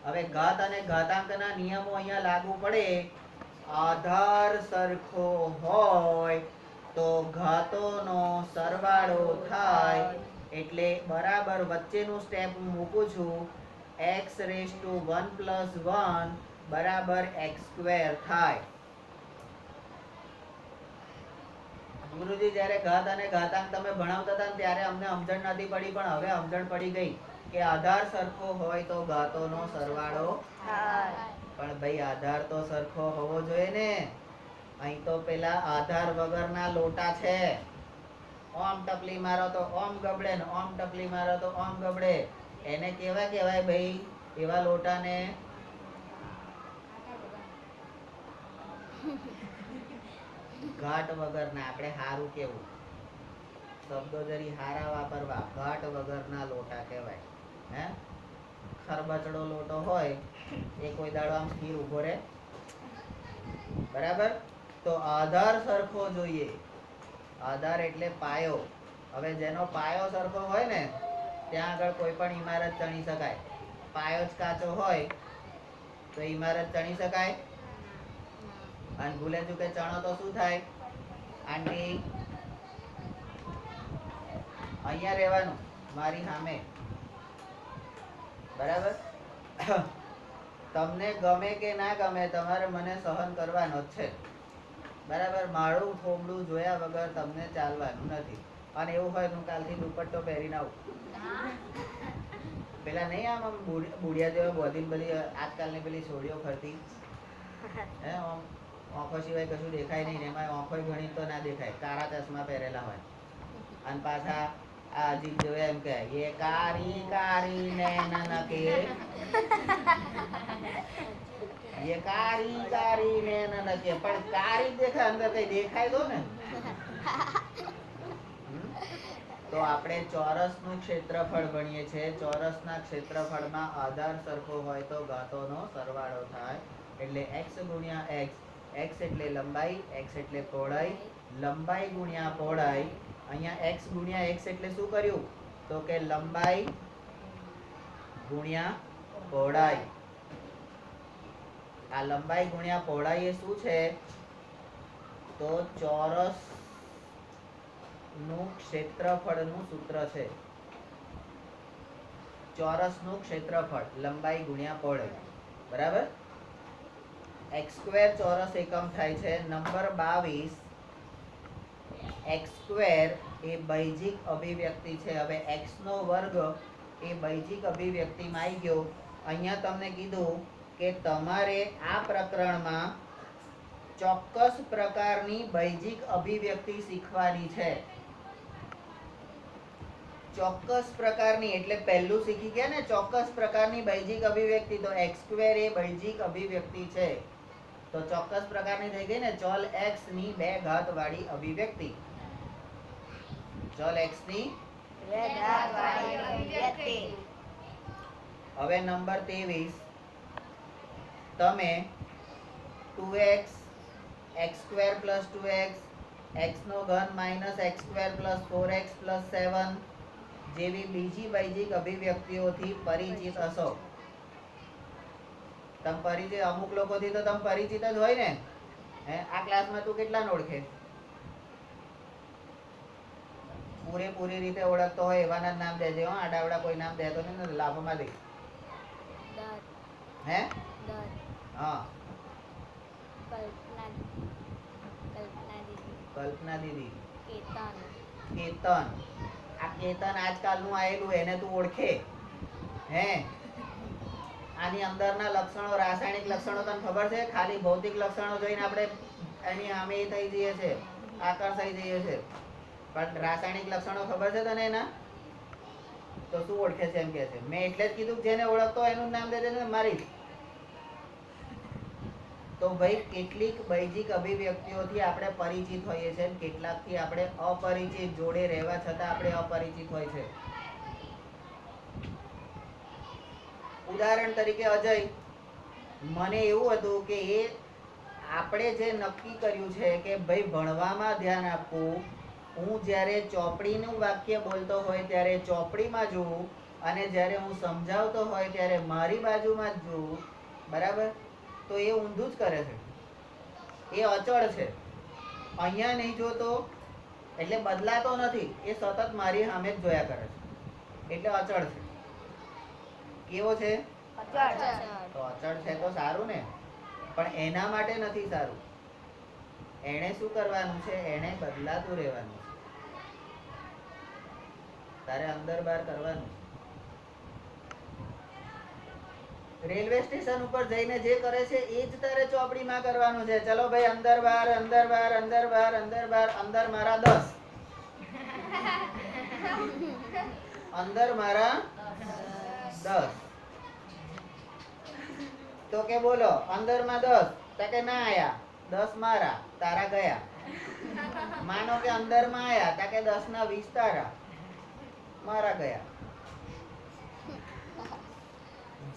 હવે ઘાત અને ઘાતાંકના નિયમો અહીંયા લાગુ પડે. આધાર સરખો હોય તો ઘાતોનો સરવાળો થાય. એટલે બરાબર વચ્ચેનું સ્ટેપ હું મૂકું છું. x⁻1 + 1 બરાબર x² થાય. ગુરુજી જ્યારે ઘાત અને ઘાતાંક તમે ભણાવતા હતા ને ત્યારે અમને સમજણ નથી પડી, પણ હવે સમજણ પડી ગઈ કે આધાર સરખો હોય તો ઘાતોનો સરવાળો થાય. પણ ભાઈ આધાર તો સરખો હોવો જોઈએ ને. અહીં તો પેલા આધાર વગરના લોટા છે. ઓમ ટપલી મારો તો ઓમ ગબડે ને ઓમ ટપલી મારો તો ઓમ ગબડે. એને કેવા કહેવાય ભાઈ? એવા લોટાને ઘાટ વગરના. આપણે હારું કેવું, શબ્દો જરી હારા વાપરવા. ઘાટ વગરના લોટા કહેવાય. હે? ખરબચડો લોટો હોય એ કોઈ દાડો આમ સ્થિર ઉભો રહે? બરાબર? તો આધાર સરખો જોઈએ. આધાર એટલે પાયો. હવે જેનો પાયો સરખો હોય ને ત્યાં આગળ કોઈ પણ ઇમારત ચણી શકાય. પાયો જ કાચો હોય તો ઇમારત ચણી શકાય? અને ભૂલે ચૂકે ચણો તો શું થાય? આંટી અહીંયા રહેવાનું, મારી સામે. બરાબર? તમને ગમે કે ના ગમે તમારે મને સહન કરવાનો જ છે. બરાબર? મારું થોબડું જોયા વગર તમને ચાલવાનું નથી. અને એવું હોય હું કાલથી દુપટ્ટો પહેરીને આવું. પેલા નહીં આમ બુઢિયા જેવા બોધીને બધી આજકાલની પેલી છોડીઓ ફરતી હે, આંખો સિવાય કશું દેખાય નહીં ને એમાં આંખો ઘણી તો ના દેખાય, કાળા ચશ્મા પહેરેલા હોય અને પાછા આ અજીત જોવે એમ કે એ કારી કારી નૈનન કે એ કારી કારી નૈનન કે પણ કારી દેખાય, અંદર કઈ દેખાય તો ને. તો આપણે ચોરસનું ક્ષેત્રફળ ભણીએ છીએ. ચોરસના ક્ષેત્રફળમાં આધાર સરખો હોય તો ઘાતોનો સરવાળો થાય. એટલે x ગુણ્યા x, x એટલે લંબાઈ, x એટલે પહોળાઈ, લંબાઈ ગુણ્યા પહોળાઈ. અહીંયા x ગુણ્યા x એટલે શું કર્યું? તો કે લંબાઈ ગુણ્યા પહોળાઈ. આ લંબાઈ ગુણ્યા પહોળાઈ એ શું છે? તો ચોરસ નું ક્ષેત્રફળનું સૂત્ર છે. ચોરસનું ક્ષેત્રફળ લંબાઈ ગુણ્યા પહોળાઈ. બરાબર? x² ચોરસ એકમ થાય છે. નંબર 22 x² એ બૈજિક અભિવ્યક્તિ છે. હવે x નો વર્ગ એ બૈજિક અભિવ્યક્તિમાં આવી ગયો. અહીંયા તમને કીધું કે તમારે આ પ્રકરણમાં ચોક્કસ પ્રકારની બૈજિક અભિવ્યક્તિ શીખવાની છે. ચોક્કસ પ્રકારની એટલે પહેલું શીખી ગયા ને, ચોક્કસ પ્રકારની બૈજિક અભિવ્યક્તિ. તો x² એ બૈજિક અભિવ્યક્તિ છે. તો ચોક્કસ પ્રકારની થઈ ગઈ ને, ચલ x ની 2 ઘાત વાળી અભિવ્યક્તિ. ચલ x ની
2 ઘાત વાળી અભિવ્યક્તિ.
હવે નંબર 23 તમે 2x x² + 2x x નો ઘન -x² + 4x + 7 જેવી બીજી બૈજિક અભિવ્યક્તિઓથી પરિચિત હશો. તમે પરિચિત, અમુક લોકોથી તો તમે પરિચિત જ હોય ને. આ ક્લાસમાં તું કેટલાને ઓળખે? પૂરેપૂરી રીતે ઓળખતો હોય એવાના જ નામ દેજે. આડાવડા કોઈ નામ દેતો નહીં, લાભમાં દે. હે? હા. કલ્પના દીદી, કેતન. આ કેતન આજકાલનું આયેલું, એને તું ઓળખે? હે? આની અંદરના લક્ષણો, રાસાયણિક લક્ષણો તને ખબર છે? ખાલી ભૌતિક લક્ષણો જોઈને આપણે એની સામે થઈ જઈએ છે, આકર્ષાઈ જઈએ છે. પણ રાસાયણિક લક્ષણો ખબર છે તને એના? તો શું ઓળખે છે એમ કે છે. મેં એટલે જ કીધું જેને ઓળખતો એનું નામ દે છે મારી. તો ભાઈ કેટલીક બૈજિક અભિવ્યક્તિઓથી આપણે પરિચિત હોઈએ છીએ, કેટલાકથી આપણે અપરિચિત, જોડે રહેવા છતાં આપણે અપરિચિત હોય છે. ઉદાહરણ તરીકે અજય, મને એવું હતું કે એ આપણે જે નક્કી કર્યું છે કે ભાઈ ભણવામાં ધ્યાન આપવું, હું જ્યારે ચોપડીનું વાક્ય બોલતો હોય ત્યારે ચોપડીમાં જોઉં અને જ્યારે હું સમજાવતો હોય ત્યારે મારી બાજુમાં જ જોઉં. બરાબર? તો એ ઊંધું જ કરે છે, એ અચળ છે. અહીંયા નહીં જોતો એટલે બદલાતો નથી, એ સતત મારી સામે જ જોયા કરે છે, એટલે અચળ છે. કેવો છે?
અચળ.
તો અચળ છે તો સારું ને, પણ એના માટે નથી સારું. એણે શું કરવાનું છે? એણે બદલાતું રહેવાનું છે. તારે અંદર બહાર કરવાનું. રેલવે સ્ટેશન ઉપર જઈને જે કરે છે એ જ તારે ચોપડીમાં કરવાનું છે. ચલો ભાઈ, અંદર બહાર, અંદર બહાર, અંદર બહાર, અંદર બહાર. અંદર મારા 10, અંદર મારા 10. તો કે બોલો, અંદર માં 10, તો કે ના આયા, 10 મારા, તારા ગયા. માનો કે અંદર માં આયા, તો કે 10 ના 20 તારા, મારા ગયા.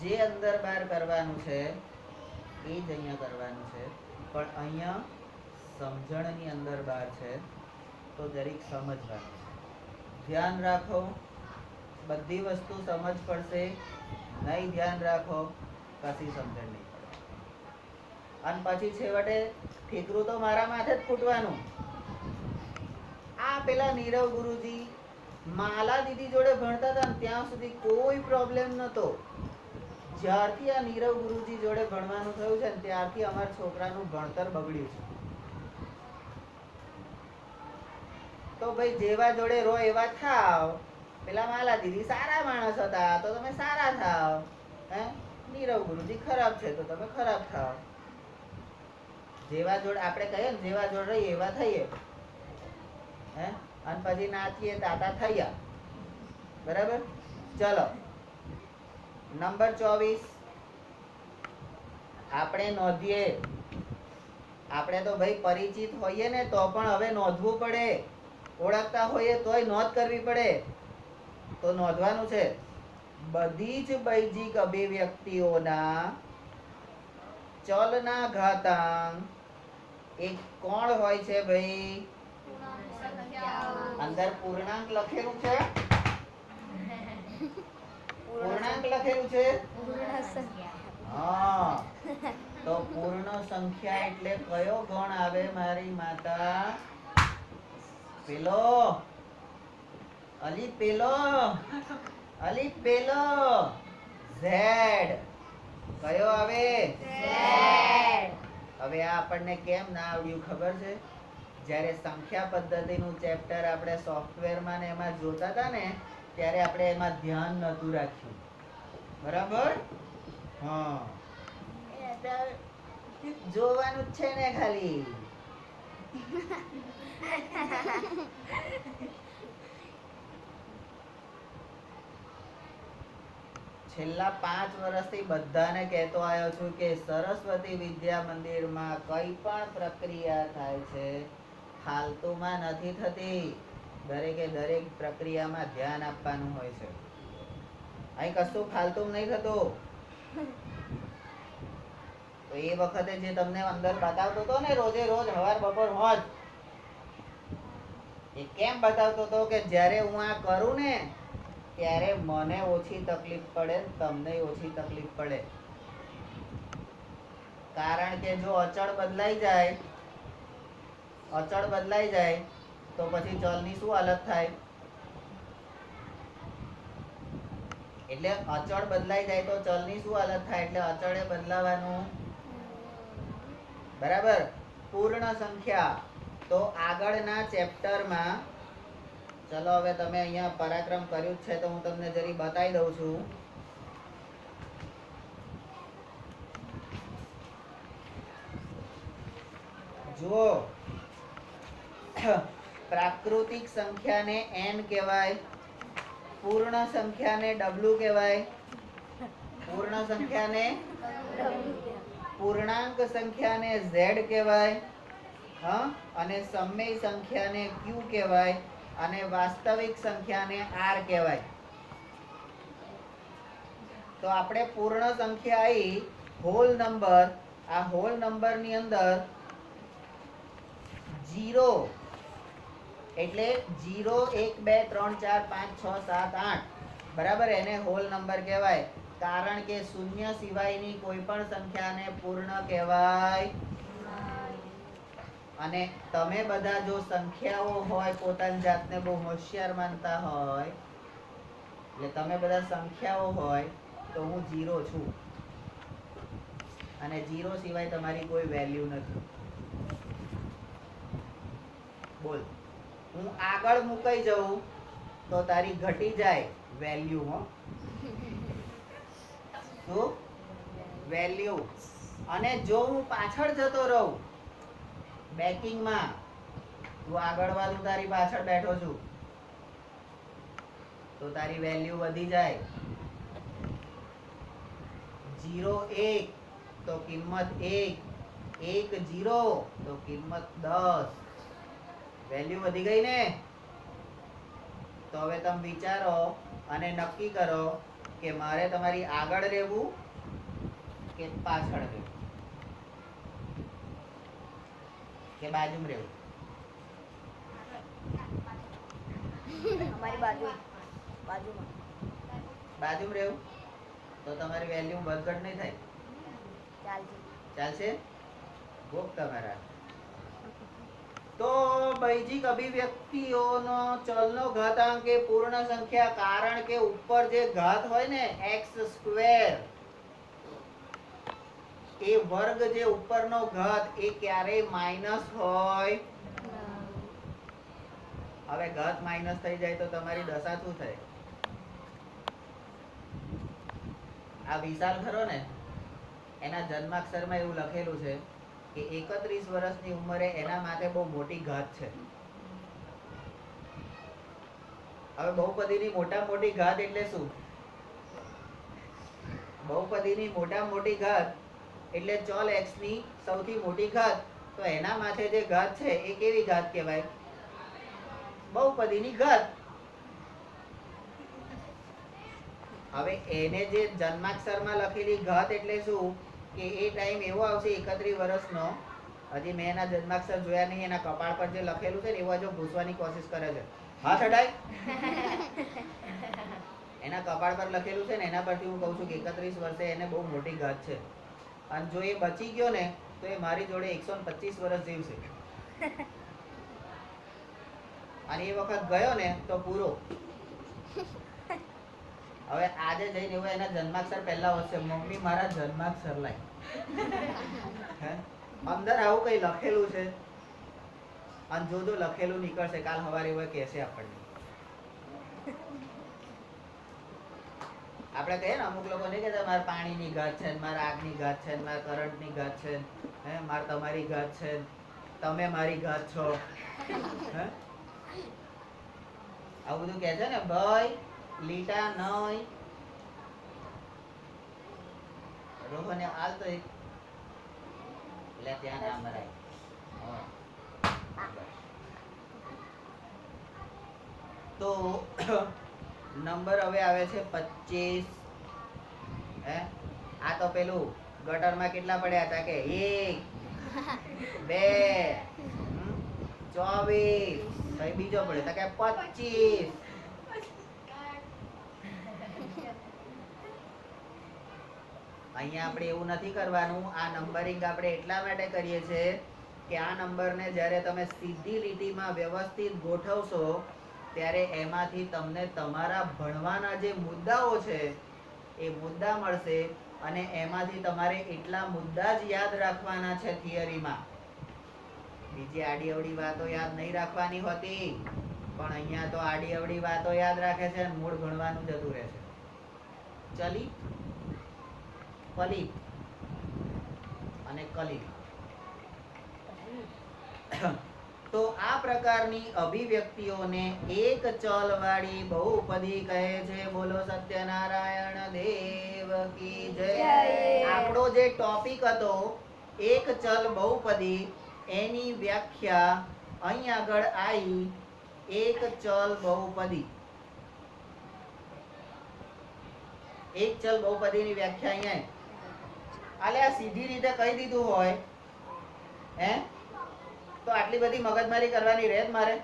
જે અંદર બહાર કરવાનું છે એ જ અહીંયા કરવાનું છે. પણ અહીંયા સમજણની અંદર બહાર છે, તો જરીક સમજવાનું છે. ધ્યાન રાખો, બધી વસ્તુ સમજ પડશે. નહીં ધ્યાન રાખો, કશી સમજણ નહીં પડે. અને પછી છેવટે ઠીકરું તો મારા માથે જ ફૂટવાનું. આ પેલા નીરવ ગુરુજી માલા દીદી જોડે ભણતા હતા ને ત્યાં સુધી કોઈ પ્રોબ્લેમ નતો. જ્યારથી આ નીરવ ગુરુજી જોડે ભણવાનું થયું છે ને ત્યારથી અમારા છોકરાનું ભણતર બગડ્યું છે. તો ભાઈ જેવા જોડે રો એવા થાવ. પેલા માલા દીદી સારા માણસ હતા તો તમે સારા થાવ. હે, નીરવ ગુરુજી ખરાબ છે તો તમે ખરાબ થાવ. જેવા જોડે આપણે કહીએ ને જેવા જોડે રહીએ એવા થઈએ. હે, અને પછી નાચીએ તાતા થયા. બરાબર? ચલો નંબર 24 આપણે નોંધીએ. આપણે તો ભાઈ પરિચિત હોઈએ ને તો પણ હવે નોંધવું પડે. ઓળખતા હોઈએ તોય નોંધ કરવી પડે. તો નોંધવાનું છે, બધી જ બૈજિક અભિવ્યક્તિઓના ચલના ઘાતાંક એક કોણ હોય છે ભાઈ? અંદર પૂર્ણાંક લખેલું છે. પૂર્ણાંક લખેલું છે. હા, તો પૂર્ણ સંખ્યા એટલે કયો ગણ આવે મારી માતા? પેલો અલી પેલો Z. કયો આવે? હવે આ આપણને કેમ ના આવડ્યું ખબર છે? જ્યારે સંખ્યા પદ્ધતિનું ચેપ્ટર આપણે સોફ્ટવેરમાં ને એમાં જોતા હતા ને ત્યારે આપણે એમાં ધ્યાન નતું રાખ્યું. બરાબર? હા, જોવાનું જ છે ને ખાલી. છેલ્લા 5 વર્ષથી બધાને કહેતો આવ્યો છું કે સરસ્વતી વિદ્યા મંદિરમાં કઈ પણ પ્રક્રિયા થાય છે ફાલતુમાં નથી થતી. દરેકે દરેક પ્રક્રિયામાં ધ્યાન આપવાનું હોય છે. અહીં કશું ફાલતુ નહીં થતું. તો એ વખતે જે તમને અંદર બતાવતો હતો ને રોજે રોજ સવાર બપોર હોજ, એ કેમ બતાવતો હતો કે જ્યારે હું આ કરું ને ત્યારે મને ઓછી તકલીફ પડે, તમને ઓછી તકલીફ પડે. કારણ કે જો અચળ બદલાઈ જાય તો પછી ચલની શું હાલત થાય? એટલે અચળ બદલાઈ જાય તો ચલની શું હાલત થાય? એટલે અચળે બદલાવાનું. બરાબર? પૂર્ણ સંખ્યા તો આગળના ચેપ્ટરમાં, ચલો હવે તમે અહીંયા પરાક્રમ કર્યું જ છે તો હું તમને જરી બતાવી દઉં છું. જુઓ, પ્રાકૃતિક સંખ્યાને n કહેવાય, પૂર્ણ સંખ્યાને w કહેવાય, પૂર્ણ સંખ્યાને પૂર્ણાંક સંખ્યાને z કહેવાય, હા, અને સમય સંખ્યાને q કહેવાય, અને વાસ્તવિક સંખ્યાને r કહેવાય. તો આપણે પૂર્ણ સંખ્યા આવી હોલ નંબર. આ હોલ નંબર ની અંદર 0 એટલે 0 1 2 3 4 5 6 7 8 બરાબર, એને હોલ નંબર કહેવાય. કારણ કે શૂન્ય સિવાયની કોઈ પણ સંખ્યાને પૂર્ણ કહેવાય. અને તમે બધા જો સંખ્યાઓ હોય, પોતાની જાતને બહુ હોશિયાર માનતા હોય, એટલે તમે બધા સંખ્યાઓ હોય તો હું 0 છું અને 0 સિવાય તમારી કોઈ વેલ્યુ નથી. બોલ, હું આગળ મુકાઈ જાઉં તો તારી ઘટી જાય વેલ્યુ. હો, શું વેલ્યુ? અને જો હું પાછળ જતો રહું બેકિંગમાં, તું આગળ વાળું તારી પાછળ બેઠો છું તો તારી વેલ્યુ વધી જાય. 0 1 તો કિંમત 1, 1 0 તો કિંમત 10. વેલ્યુ વધી ગઈ ને? તો હવે તમે વિચારો અને નક્કી કરો કે મારે તમારી આગળ રહેવું કે પાછળ રહેવું. કે બાજુમાં રહેવું?
અમારી બાજુમાં
બાજુમાં રહેવું તો તમારી વેલ્યુ વધઘટ નહીં થાય?
ચાલશે.
ચાલશે? ગોપ તમારા. તો બૈજિક અભિવ્યક્તિઓનો ચલનો ઘાતાંક એ પૂર્ણ સંખ્યા, કારણ કે ઉપર જે ઘાત હોય ને x² એ વર્ગ, જે ઉપરનો ઘાત એ ક્યારેય માઈનસ હોય. હવે ઘાત માઈનસ થઈ જાય તો તમારી દશા શું થાય? આ વિશાલ ખરો ને, એના જન્માક્ષરમાં એવું લખેલું છે કે 31 વર્ષની ઉંમરે એના માટે બહુ મોટી ઘાત છે. હવે બહુપદીની મોટા મોટી ઘાત એટલે શું? બહુપદીની મોટા મોટી ઘાત એટલે ચલ x ની સૌથી મોટી ઘાત. તો એના માથે જે ઘાત છે એ કેવી ઘાત કહેવાય? બહુપદીની ઘાત. હવે એને જે જન્માક્ષરમાં લખેલી ઘાત એટલે શું કે એ ટાઈમ એવો આવશે 31 વર્ષનો, હજી મેં એના જન્માક્ષર જોયા નહીં, એના કપાળ પર જે લખેલું છે ને એવો જો ભૂસવાની કોશિશ કરે છે. હાથ હટાય. એના કપાળ પર લખેલું છે ને એના પરથી હું કહું છું કે 31 વર્ષે એને બહુ મોટી ઘાત છે. અને જો એ બચી ગયો ને તો એ મારી જોડે 125 વર્ષ જીવશે. અને એ વખત ગયો ને તો પૂરો. હવે આજે જઈને એવું એના જન્માક્ષર પહેલા હશે, મમ્મી મારા જન્માક્ષર લાય. અંદર આવું કઈ લખેલું છે અને જો લખેલું નીકળશે કાલ સવારે એવું કહેશે આપણને. આપણે કહીએ ને અમુક લોકો નહીં કહેતા મારે પાણીની ઘાત છે, મારે આગની ઘાત છે, મારે કરંટની ઘાત છે, મારે તમારી ઘાત છે, તમે મારી ઘાત છો. આવું બધું કહે છે ને ભાઈ. લીટા નય રોહને હાલ તો એટલે ત્યાં ના મરાય. તો નંબર હવે આવે છે 25. આ તો પેલું ગટરમાં કેટલા પડ્યા હતા કે 1 2 24, કઈ બીજો પડ્યો તો કે 25. અહીંયા આપણે એવું નથી કરવાનું. આ નંબરિંગ આપણે એટલા માટે કરીએ છીએ કે આ નંબરને જ્યારે તમે સીધી લીટીમાં વ્યવસ્થિત ગોઠવશો ત્યારે એમાંથી તમને તમારા ભણવાના જે મુદ્દાઓ છે એ મુદ્દા મળશે અને એમાંથી તમારે એટલા મુદ્દા જ યાદ રાખવાના છે થિયરીમાં. બીજી આડી અવડી વાતો યાદ નહીં રાખવાની હોતી, પણ અહીંયા તો આડી અવડી વાતો યાદ રાખે છે, મૂળ ભણવાનું જતું રહે છે. ચલી પલી અને કલી. તો આ પ્રકારની અભિવ્યક્તિઓને એક ચલ વાળી બહુપદી કહે છે. બોલો સત્યનારાયણ દેવ કી જય. આપણો જે ટોપિક હતો એક ચલ બહુપદી, એની વ્યાખ્યા અહીં આગળ આવી. એક ચલ બહુપદી, એક ચલ બહુપદીની વ્યાખ્યા અહીંયા આલે આ સીધી રીતે કહી દીધું હોય તો આટલી બધી મગજમારી કરવાની રહે જ મારે.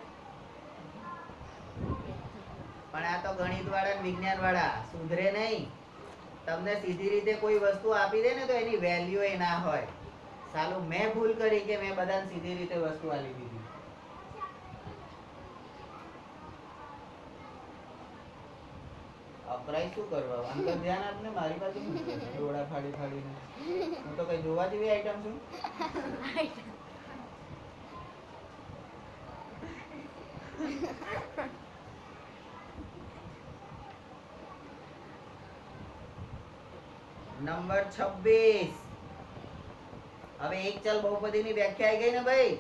પણ આ તો ગણિત વાળા વિજ્ઞાન વાળા સુધરે નહીં. તમને સીધી રીતે કોઈ વસ્તુ આપી દે ને તો એની વેલ્યુ એ ના હોય. સાલું મેં ભૂલ કરી કે મેં બધાને સીધી રીતે વસ્તુ આપી દીધી. અપરાય શું કરવા? અંદર ધ્યાન આપને, મારી બાજુ ડોળા ફાડી ફાડીને. હું તો કઈ જોવા જેવી આઈટમ છું? નંબર 26. હવે એક ચલ બહુપદીની વ્યાખ્યા આવી ગઈ ને ભાઈ,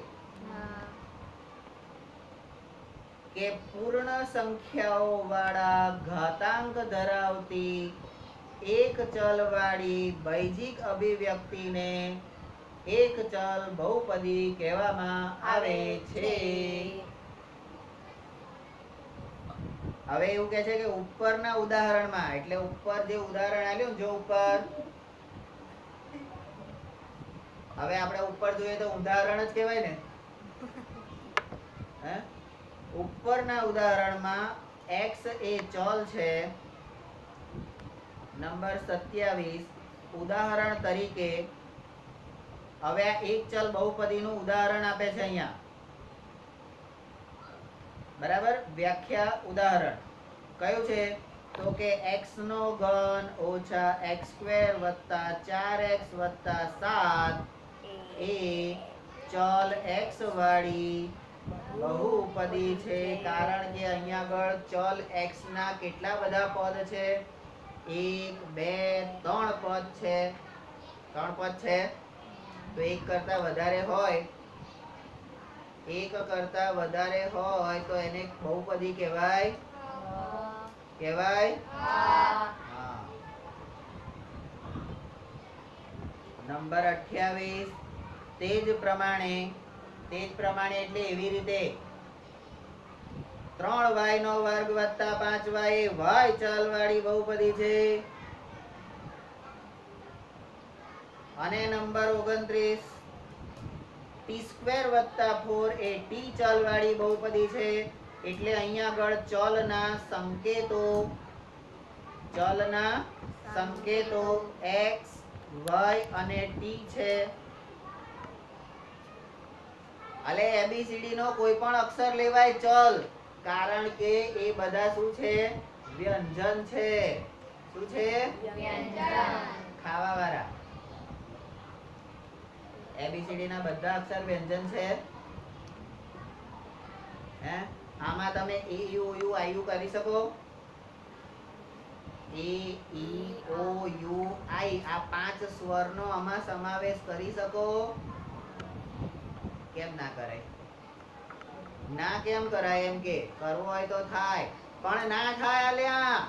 કે પૂર્ણ સંખ્યાઓ વાળા ઘાતાંક ધરાવતી એક ચલ વાળી બૈજિક અભિવ્યક્તિને એક ચલ બહુપદી કહેવામાં આવે છે. હવે એવું કહે છે કે ઉપરના ઉદાહરણમાં, એટલે ઉપર જે ઉદાહરણ આપ્યું જો ઉપર, હવે આપણે ઉપર જોઈએ તો ઉદાહરણ જ કહેવાય ને. હે ઉપરના ઉદાહરણમાં x એ ચલ છે. નંબર 27 ઉદાહરણ તરીકે હવે આ એક ચલ બહુપદીનું ઉદાહરણ આપે છે અહીંયા. બરાબર, વ્યાખ્યા ઉદાહરણ કયું છે? તો કે x નો ઘન ઓછા x² વત્તા 4x વત્તા 7 એ ચલ x વાળી બહુપદી છે. કારણ કે અહીંયા આગળ ચલ x ના કેટલા બધા પદ છે? 1 2 3 પદ છે. 3 પદ છે. તો એક કરતા વધારે હોય, એક કરતા વધારે હોય તો એને બહુપદી કહેવાય. કહેવાય? હા. નંબર 28 તે જ પ્રમાણે એટલે એવી રીતે 3y નો વર્ગ વત્તા 5y એ y ચલ વાળી બહુપદી છે. અને નંબર 29 t² વત્તા 4 એ t ચલ વાળી બહુપદી છે. એટલે અહીંયા આગળ ચલના સંકેતો x y અને t છે. અલે ABCD નો કોઈ પણ અક્ષર લેવાય ચલ, કારણ કે એ બધા શું છે? વ્યંજન છે. શું છે?
વ્યંજન.
ખાવા વાળા. ABCD ના બધા અક્ષર વ્યંજન છે. હે આમાં તમે a u u i u કરી શકો? a e o u i આ પાંચ સ્વરનો આમાં સમાવેશ કરી શકો? કેમ ના કરાય? ના કેમ કરાય? એમ કે કરવો હોય તો થાય, પણ ના થાય અલ્યા.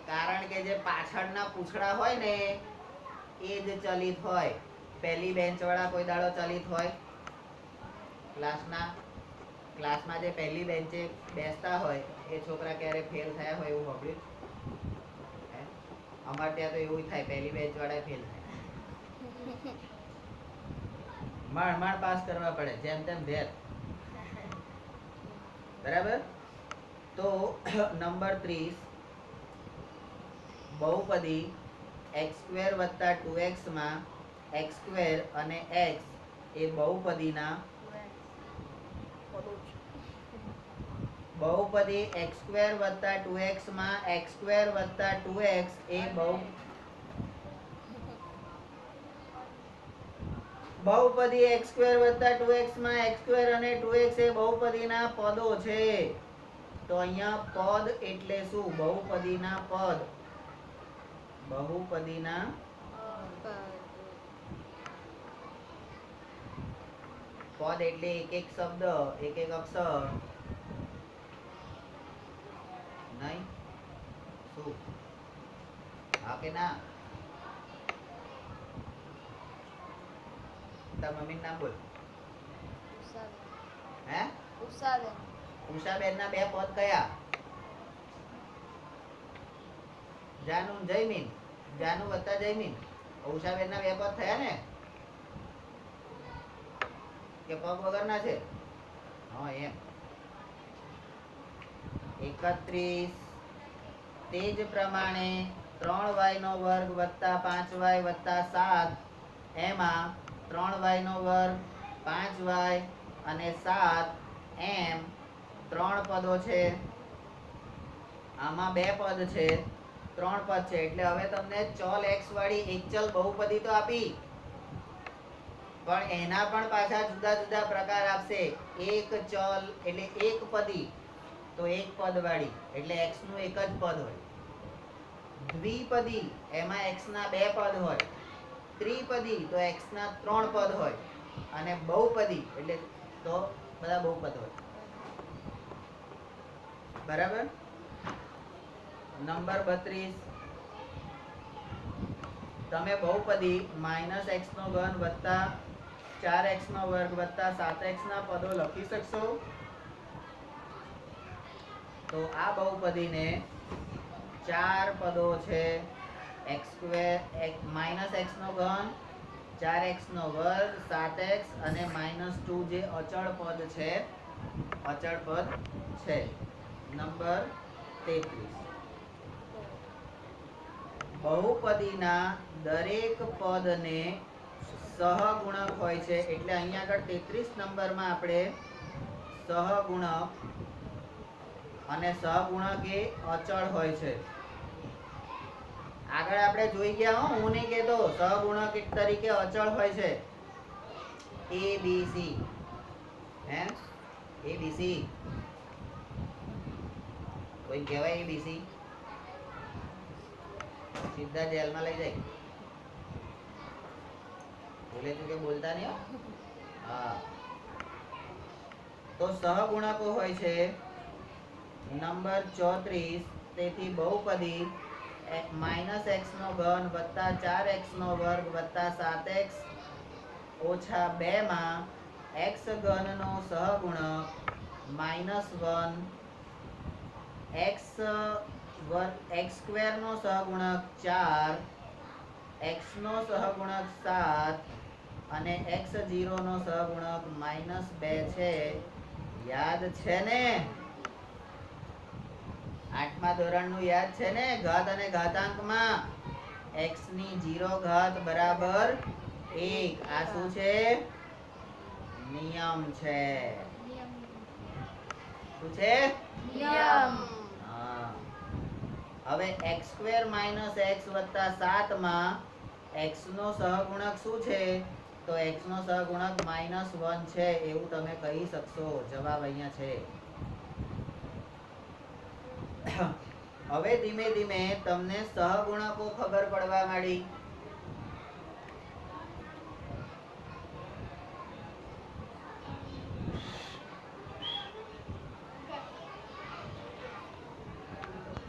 કારણ કે જે પાછળના પૂછડા હોય ને એ જ ચલિત હોય. પહેલી બેન્ચ વાળા કોઈ દાડો ચલિત હોય? ક્લાસમાં જે પહેલી બેન્ચે બેસતા હોય એ છોકરા ક્યારે ફેલ થયા હોય એવું સાંભળ્યું? અમારે ત્યાં તો એવું થાય, પહેલી બેન્ચ વાળા ફેલ થાય. માંડ પાસ કરવા પડે, જેમ તેમ ભેર. બરાબર. તો નંબર 30 બહુપદી x² વત્તા 2x માં x² અને x એ બહુપદી x² વત્તા 2x માં x² વત્તા 2x એ બહુપદી x² વત્તા 2x માં x² અને 2x એ બહુપદીના પદો છે. તો અહીંયા પદ એટલે શું? બહુપદીના પદ. બહુપદીના પદ એટલે એક એક શબ્દ, એક એક અક્ષર. નહીં? શું? હા કે ના? તાર મમ્મીનું નામ બોલ. હે? ઉષાબેન ના બે પદ કયા? જાનુ જયમીન. જાનુ વત્તા જયમીન. ઉષાબેન ના બે પદ થયા ને? કે પગ વગરના છે? હા એમ. 31 તે જ પ્રમાણે 3y નો વર્ગ વત્તા 5y વત્તા 7 એમાં 3y નો વર્ગ 5y અને 7 એમ 3 પદો છે. આમાં બે પદ છે, 3 પદ છે. એટલે હવે તમને ચલ x વાળી એક ચલ બહુપદી તો આપી, પણ એના પણ પાછા જુદા જુદા પ્રકાર આપશે. એક ચલ એટલે એક પદી, તો એક પદ વાળી એટલે x નું એક જ પદ હોય. દ્વિપદી એમાં x ના બે પદ હોય. ત્રિપદી તો x ના 3 પદ હોય. અને બહુપદી એટલે તો બધા બહુપદ હોય. બરાબર. નંબર 32 તમે બહુપદી -x નો ઘન વત્તા 4x નો વર્ગ વત્તા 7x ના પદો લખી શકશો? તો આ બહુપદીને 4 પદો છે. -x નો ઘન 4x નો વર્ગ 7x અને -2 જે અચળ પદ છે નંબર 33 બહુપદીના દરેક પદને સહગુણક હોય છે એટલે અહીંયા આગળ 33 નંબરમાં આપણે સહગુણક અને સહગુણક એ અચળ હોય છે. આગળ આપણે જોઈ ગયા હો, હું નહીં કહેતો, સહગુણક તરીકે અચળ હોય છે. a b c હે a b c કોઈ કહેવાય a b c સીધા જેલમાં લઈ જાય. બોલે તું કે બોલતા નહીં હો. હા, તો સહગુણકો હોય છે નંબર 34. તેથી બહુપદી -x નો ઘન વત્તા 4x નો વર્ગ વત્તા 7x ઓછા 2 માં x ઘન નો સહગુણક -1 x સ્ક્વેર નો સહગુણક 4 x નો સહગુણક 7 અને x0 નો સહગુણક -2 છે. યાદ છે ને? 8મા ધોરણનું યાદ છે ને? ઘાત અને ઘાતાંકમાં x ની 0 ઘાત બરાબર 1. આ શું છે? નિયમ છે. શું છે?
નિયમ.
હા. હવે x² - x વત્તા 7 માં x નો સહગુણક શું છે? તો x નો સહગુણક -1 છે એવું તમે કહી શકશો. જવાબ અહીંયા છે. હવે ધીમે ધીમે તમને સહગુણકો ખબર પડવા માંડી.